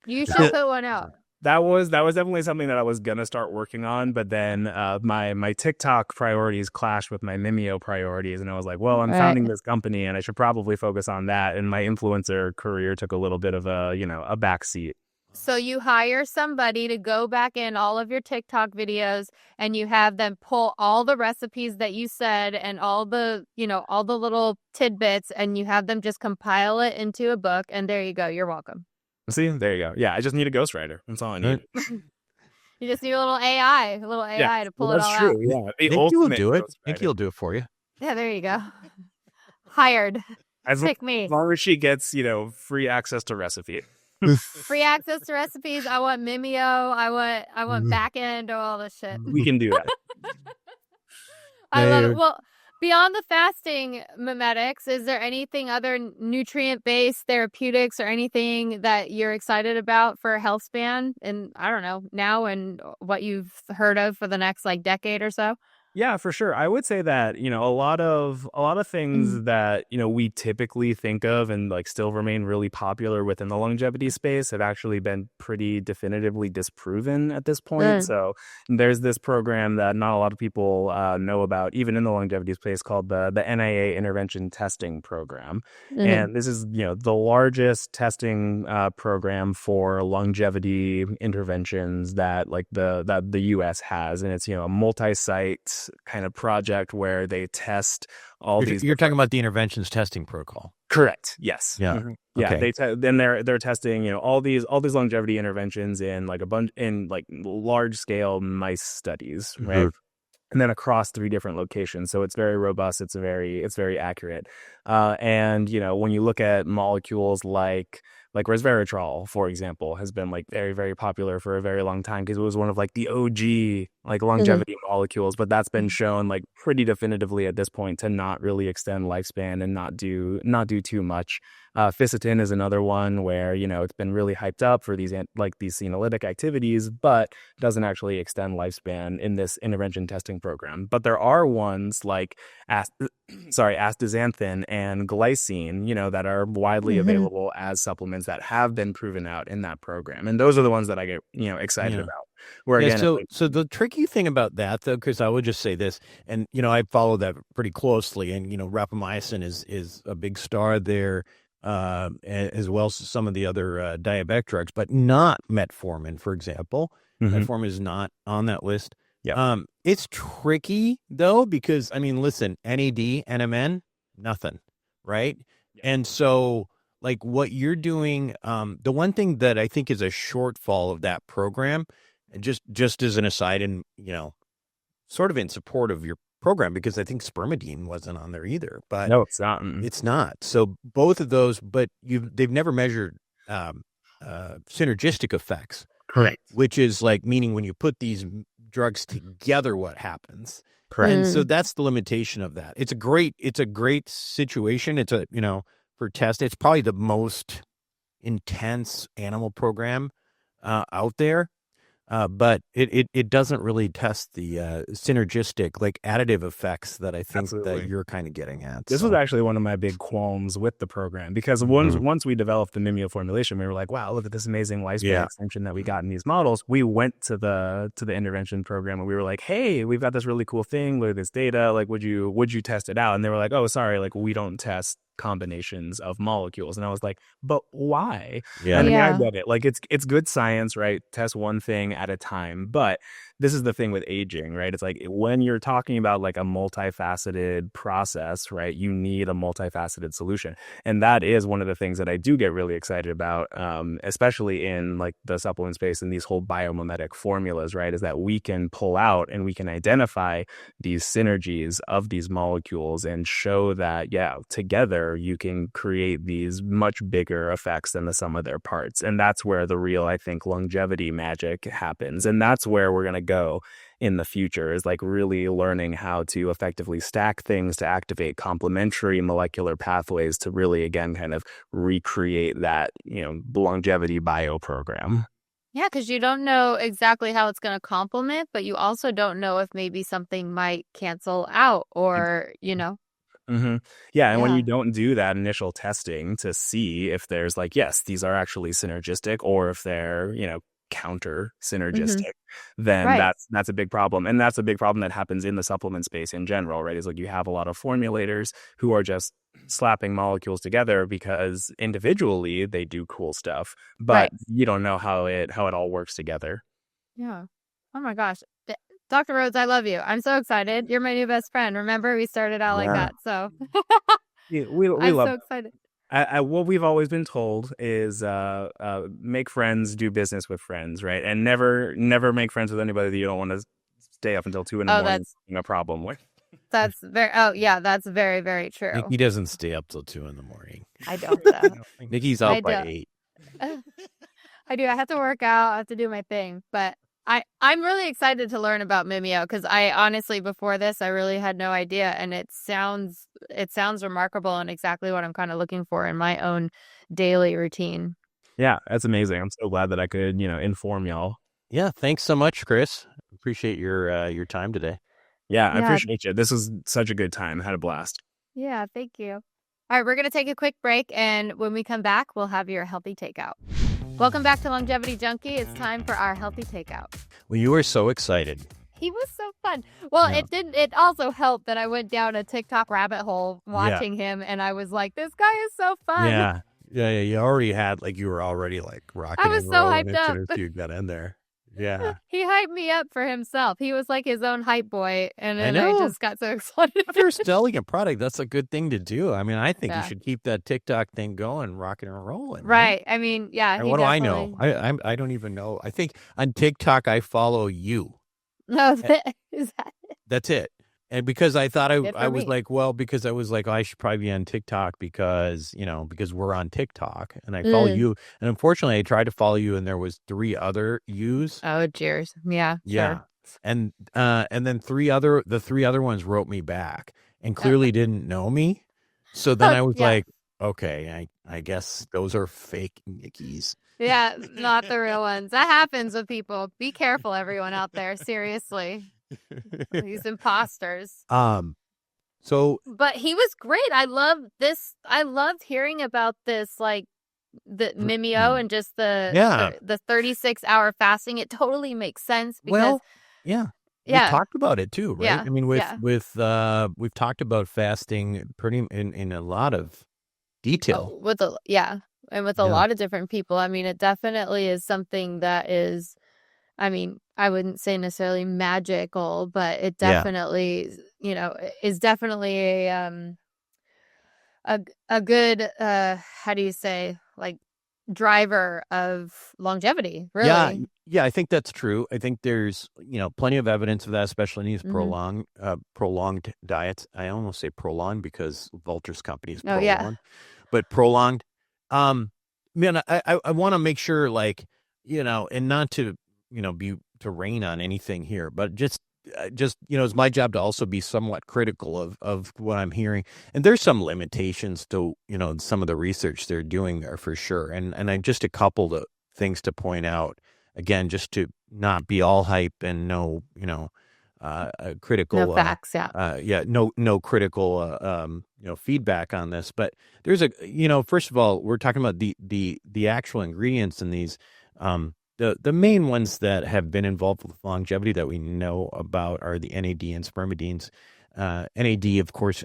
You should put one out. That was definitely something that I was gonna start working on, but then my TikTok priorities clashed with my Mimio priorities, and I was like, well, I'm founding this company, and I should probably focus on that. And my influencer career took a little bit of a backseat. So you hire somebody to go back in all of your TikTok videos, and you have them pull all the recipes that you said and all the little tidbits, and you have them just compile it into a book. And there you go. You're welcome. See, there you go. Yeah, I just need a ghostwriter. That's all I need. You just need a little AI to pull it that's all true. out. Yeah, the Nikki will ultimate do it. ghostwriter. Nikki will do it for you. Yeah, there you go. Hired. As Pick me. long as she gets, free access to recipe. Free access to recipes. I want Mimio. I want back end or all this shit. We can do that. I love it. Well, beyond the fasting mimetics, is there anything other nutrient-based therapeutics or anything that you're excited about for health span? And I don't know, now and what you've heard of for the next like decade or so? Yeah, for sure. I would say that, a lot of things that, we typically think of and like still remain really popular within the longevity space have actually been pretty definitively disproven at this point. So there's this program that not a lot of people know about, even in the longevity space, called the NIA Intervention Testing Program. And this is, the largest testing program for longevity interventions that the US has. And it's, a multi-site kind of project where they test all these. You're talking about the interventions testing protocol. Correct. Yes. Yeah. Yeah. Okay. Then they're testing, all these longevity interventions in like a bunch in like large scale mice studies, right? And then across 3 different locations. So it's very robust. It's very accurate. And when you look at molecules like resveratrol, for example, has been like very, very popular for a very long time because it was one of like the OG like longevity molecules. But that's been shown like pretty definitively at this point to not really extend lifespan and not do too much. Ficitin is another one where it's been really hyped up for these senolytic activities, but doesn't actually extend lifespan in this intervention testing program. But there are ones like astaxanthin and glycine, that are widely available as supplements that have been proven out in that program, and those are the ones that I get excited about. Where again, so the tricky thing about that, though, Chris, I would just say this, and I follow that pretty closely, and rapamycin is a big star there. As well as some of the other diabetic drugs, but not metformin, for example. Metformin is not on that list. Yeah. It's tricky, though, because, listen, NAD, NMN, nothing, right? Yeah. And so, like, what you're doing, the one thing that I think is a shortfall of that program, and just as an aside, and, sort of in support of your program, because I think spermidine wasn't on there either, but no, it's not. It's not. So both of those, but they've never measured synergistic effects. Correct. Which is like meaning when you put these drugs together, what happens? Correct. And so that's the limitation of that. It's a great situation. It's for test. It's probably the most intense animal program out there. But it doesn't really test the synergistic, like additive effects that I think that you're kind of getting at. This was actually one of my big qualms with the program, because once we developed the Mimio formulation, we were like, wow, look at this amazing lifespan extension that we got in these models. We went to the intervention program and we were like, hey, we've got this really cool thing. Look at this data. Like, would you test it out? And they were like, oh, sorry, like we don't test combinations of molecules. And I was like, but why? Yeah. And I get it. Like it's good science, right? Test one thing at a time. But this is the thing with aging, right? It's like when you're talking about like a multifaceted process, right? You need a multifaceted solution. And that is one of the things that I do get really excited about, especially in like the supplement space and these whole biomimetic formulas, right? Is that we can pull out and we can identify these synergies of these molecules and show that, together you can create these much bigger effects than the sum of their parts. And that's where the real, I think, longevity magic happens. And that's where we're going to go in the future, is like really learning how to effectively stack things to activate complementary molecular pathways to really, again, kind of recreate that, longevity bio program. Yeah, because you don't know exactly how it's going to complement, but you also don't know if maybe something might cancel out or, Yeah, and when you don't do that initial testing to see if there's like, yes, these are actually synergistic, or if they're, counter synergistic, then that's a big problem. And that's a big problem that happens in the supplement space in general, right? Is like you have a lot of formulators who are just slapping molecules together because individually they do cool stuff, but you don't know how it all works together. Yeah. Oh my gosh. Dr. Rhodes, I love you. I'm so excited. You're my new best friend. Remember, we started out like that. So we I'm love so excited. what we've always been told is make friends, do business with friends, right? And never make friends with anybody that you don't want to stay up until 2 in the Oh, morning having a problem with. that's very. Oh, yeah, that's very, very true. Nikki doesn't stay up till 2 in the morning. I don't though. Nikki's I out by don't. 8. I do. I have to work out. I have to do my thing. But I'm really excited to learn about Mimio because I honestly, before this, I really had no idea. And it sounds remarkable and exactly what I'm kind of looking for in my own daily routine. Yeah, that's amazing. I'm so glad that I could, inform y'all. Yeah, thanks so much, Chris. Appreciate your time today. Yeah, I appreciate you. This was such a good time. I had a blast. Yeah, thank you. All right, we're going to take a quick break, and when we come back, we'll have your healthy takeout. Welcome back to Longevity Junky. It's time for our healthy takeout. Well, you were so excited. He was so fun. Well, yeah. It also helped that I went down a TikTok rabbit hole watching him, and I was like, this guy is so fun. Yeah. You already had, you were already, rocking I was and so rolling hyped as up. soon as you got in there. Yeah. He hyped me up for himself. He was like his own hype boy, and then I just got so excited. If you're selling a product, that's a good thing to do. I mean, I think you should keep that TikTok thing going, rocking and rolling. Right. I mean, yeah. And what do I know? I don't even know. I think on TikTok, I follow you. No, is that it? That's it. And because I thought I was like, because I was like, oh, I should probably be on TikTok because we're on TikTok and I follow you. And unfortunately, I tried to follow you and there was 3 other yous. Oh, cheers. Yeah. Yeah. Sure. And then the 3 other ones wrote me back and clearly didn't know me. So then I was like, okay, I guess those are fake Nickies. Yeah, not the real ones. That happens with people. Be careful, everyone out there. Seriously. These imposters. But he was great. I loved this. I loved hearing about this, the Mimio and just the 36-hour fasting. It totally makes sense because we talked about it too, right? Yeah. I mean, we've talked about fasting pretty in a lot of detail. And with a lot of different people. I mean, it definitely is something that is, I mean, I wouldn't say necessarily magical, but it definitely, is definitely a good, how do you say, driver of longevity, really. Yeah, I think that's true. I think there's, plenty of evidence of that, especially in these prolonged diets. I almost say prolonged because Vulture's company is prolonged, but prolonged. Man, I want to make sure, and not to, be to rain on anything here, but just it's my job to also be somewhat critical of what I'm hearing. And there's some limitations to, some of the research they're doing there for sure. And I just a couple of things to point out, again, just to not be all hype and no, critical facts, no critical feedback on this. But there's first of all, we're talking about the actual ingredients in these. The main ones that have been involved with longevity that we know about are the NAD and spermidines. NAD, of course,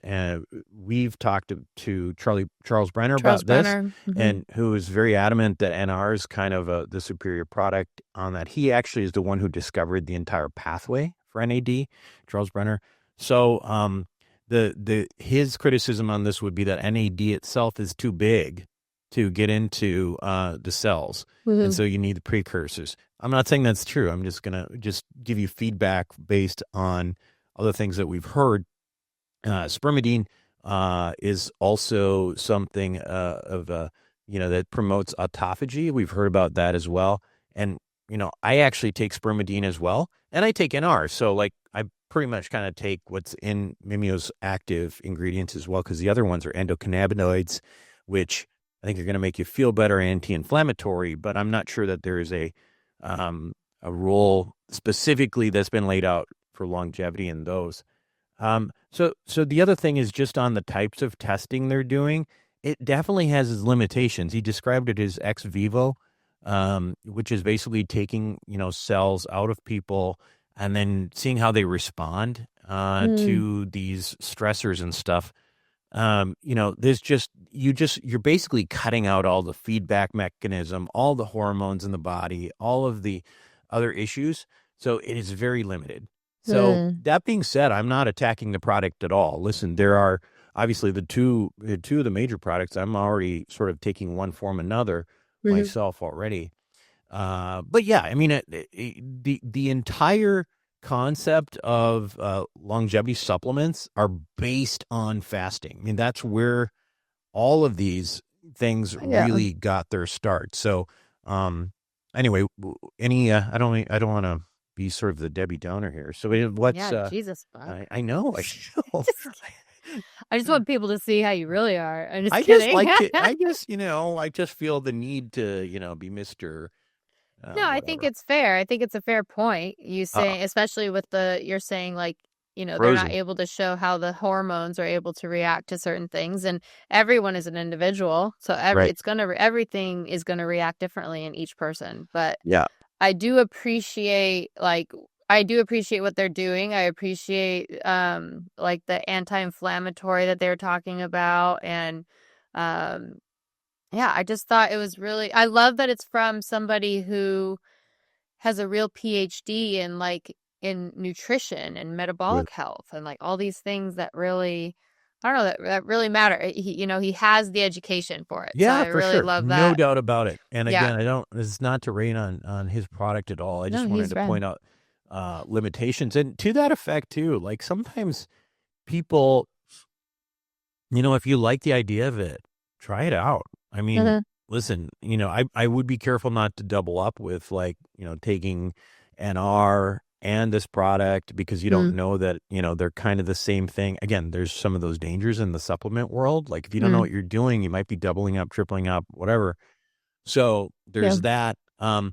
we've talked to Charles Brenner about this, and who is very adamant that NR is kind of the superior product on that. He actually is the one who discovered the entire pathway for NAD, Charles Brenner. So his criticism on this would be that NAD itself is too big to get into the cells, and so you need the precursors. I'm not saying that's true. I'm just gonna give you feedback based on other things that we've heard. Spermidine is also something that promotes autophagy. We've heard about that as well. And I actually take spermidine as well, and I take NR. So I pretty much kind of take what's in Mimio's active ingredients as well, because the other ones are endocannabinoids, which I think are going to make you feel better, anti-inflammatory, but I'm not sure that there is a role specifically that's been laid out for longevity in those. So the other thing is just on the types of testing they're doing, it definitely has its limitations. He described it as ex vivo, which is basically taking, cells out of people and then seeing how they respond to these stressors and stuff. You're basically cutting out all the feedback mechanism, all the hormones in the body, all of the other issues. So it is very limited. So that being said, I'm not attacking the product at all. Listen, there are obviously the two of the major products, I'm already sort of taking one form or another myself already. But yeah, I mean, the entire concept of longevity supplements are based on fasting. I mean, that's where all of these things really got their start. So, anyway, I don't want to be sort of the Debbie Downer here. So what's Jesus, Buck. I know. I just want people to see how you really are. I'm just I kidding. I just feel the need to, be Mr. No, I think it's fair. I think it's a fair point. You say, especially with you're saying like, they're not able to show how the hormones are able to react to certain things, and everyone is an individual. So everything is going to react differently in each person. But yeah, I do appreciate what they're doing. I appreciate like the anti-inflammatory that they're talking about, and yeah, I just thought it was I love that it's from somebody who has a real PhD in nutrition and metabolic health and like all these things that really, I don't know, that really matter. He has the education for it. Yeah, so I for really sure. love that. No doubt about it. And again, this is not to rain on his product at all. I just wanted to point out limitations. And to that effect too, like sometimes people, if you like the idea of it, try it out. I mean, listen, I would be careful not to double up with taking NR and this product because you don't know that, they're kind of the same thing. Again, there's some of those dangers in the supplement world. Like if you don't know what you're doing, you might be doubling up, tripling up, whatever. So there's that. I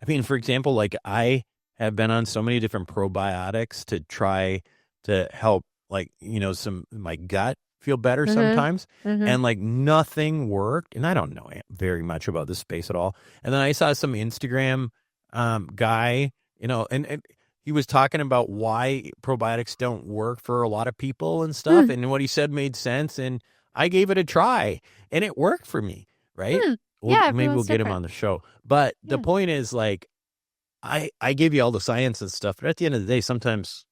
mean, for example, like I have been on so many different probiotics to try to help my gut feel better sometimes. And like nothing worked. And I don't know very much about this space at all. And then I saw some Instagram guy, and he was talking about why probiotics don't work for a lot of people and stuff. And what he said made sense. And I gave it a try and it worked for me. Right. Maybe we'll get him on the show. But the point is like, I give you all the science and stuff, but at the end of the day, sometimes,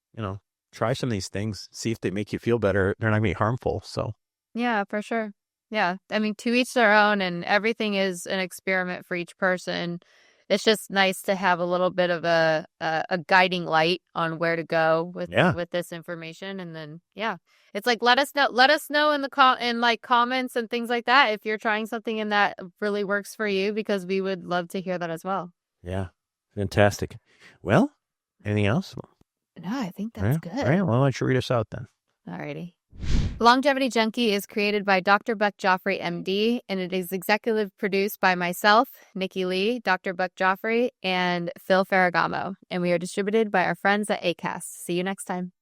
try some of these things, see if they make you feel better. They're not going to be harmful. So, yeah, for sure. Yeah. I mean, to each their own, and everything is an experiment for each person. It's just nice to have a little bit of a guiding light on where to go with this information. And then, it's like, let us know in the comments and things like that if you're trying something and that really works for you, because we would love to hear that as well. Yeah. Fantastic. Well, anything else? No, I think that's good. All right. Well, why don't you read us out then? Alrighty. Longevity Junky is created by Dr. Buck Joffrey, MD, and it is executive produced by myself, Nikki Lee, Dr. Buck Joffrey, and Phil Ferragamo. And we are distributed by our friends at ACAST. See you next time.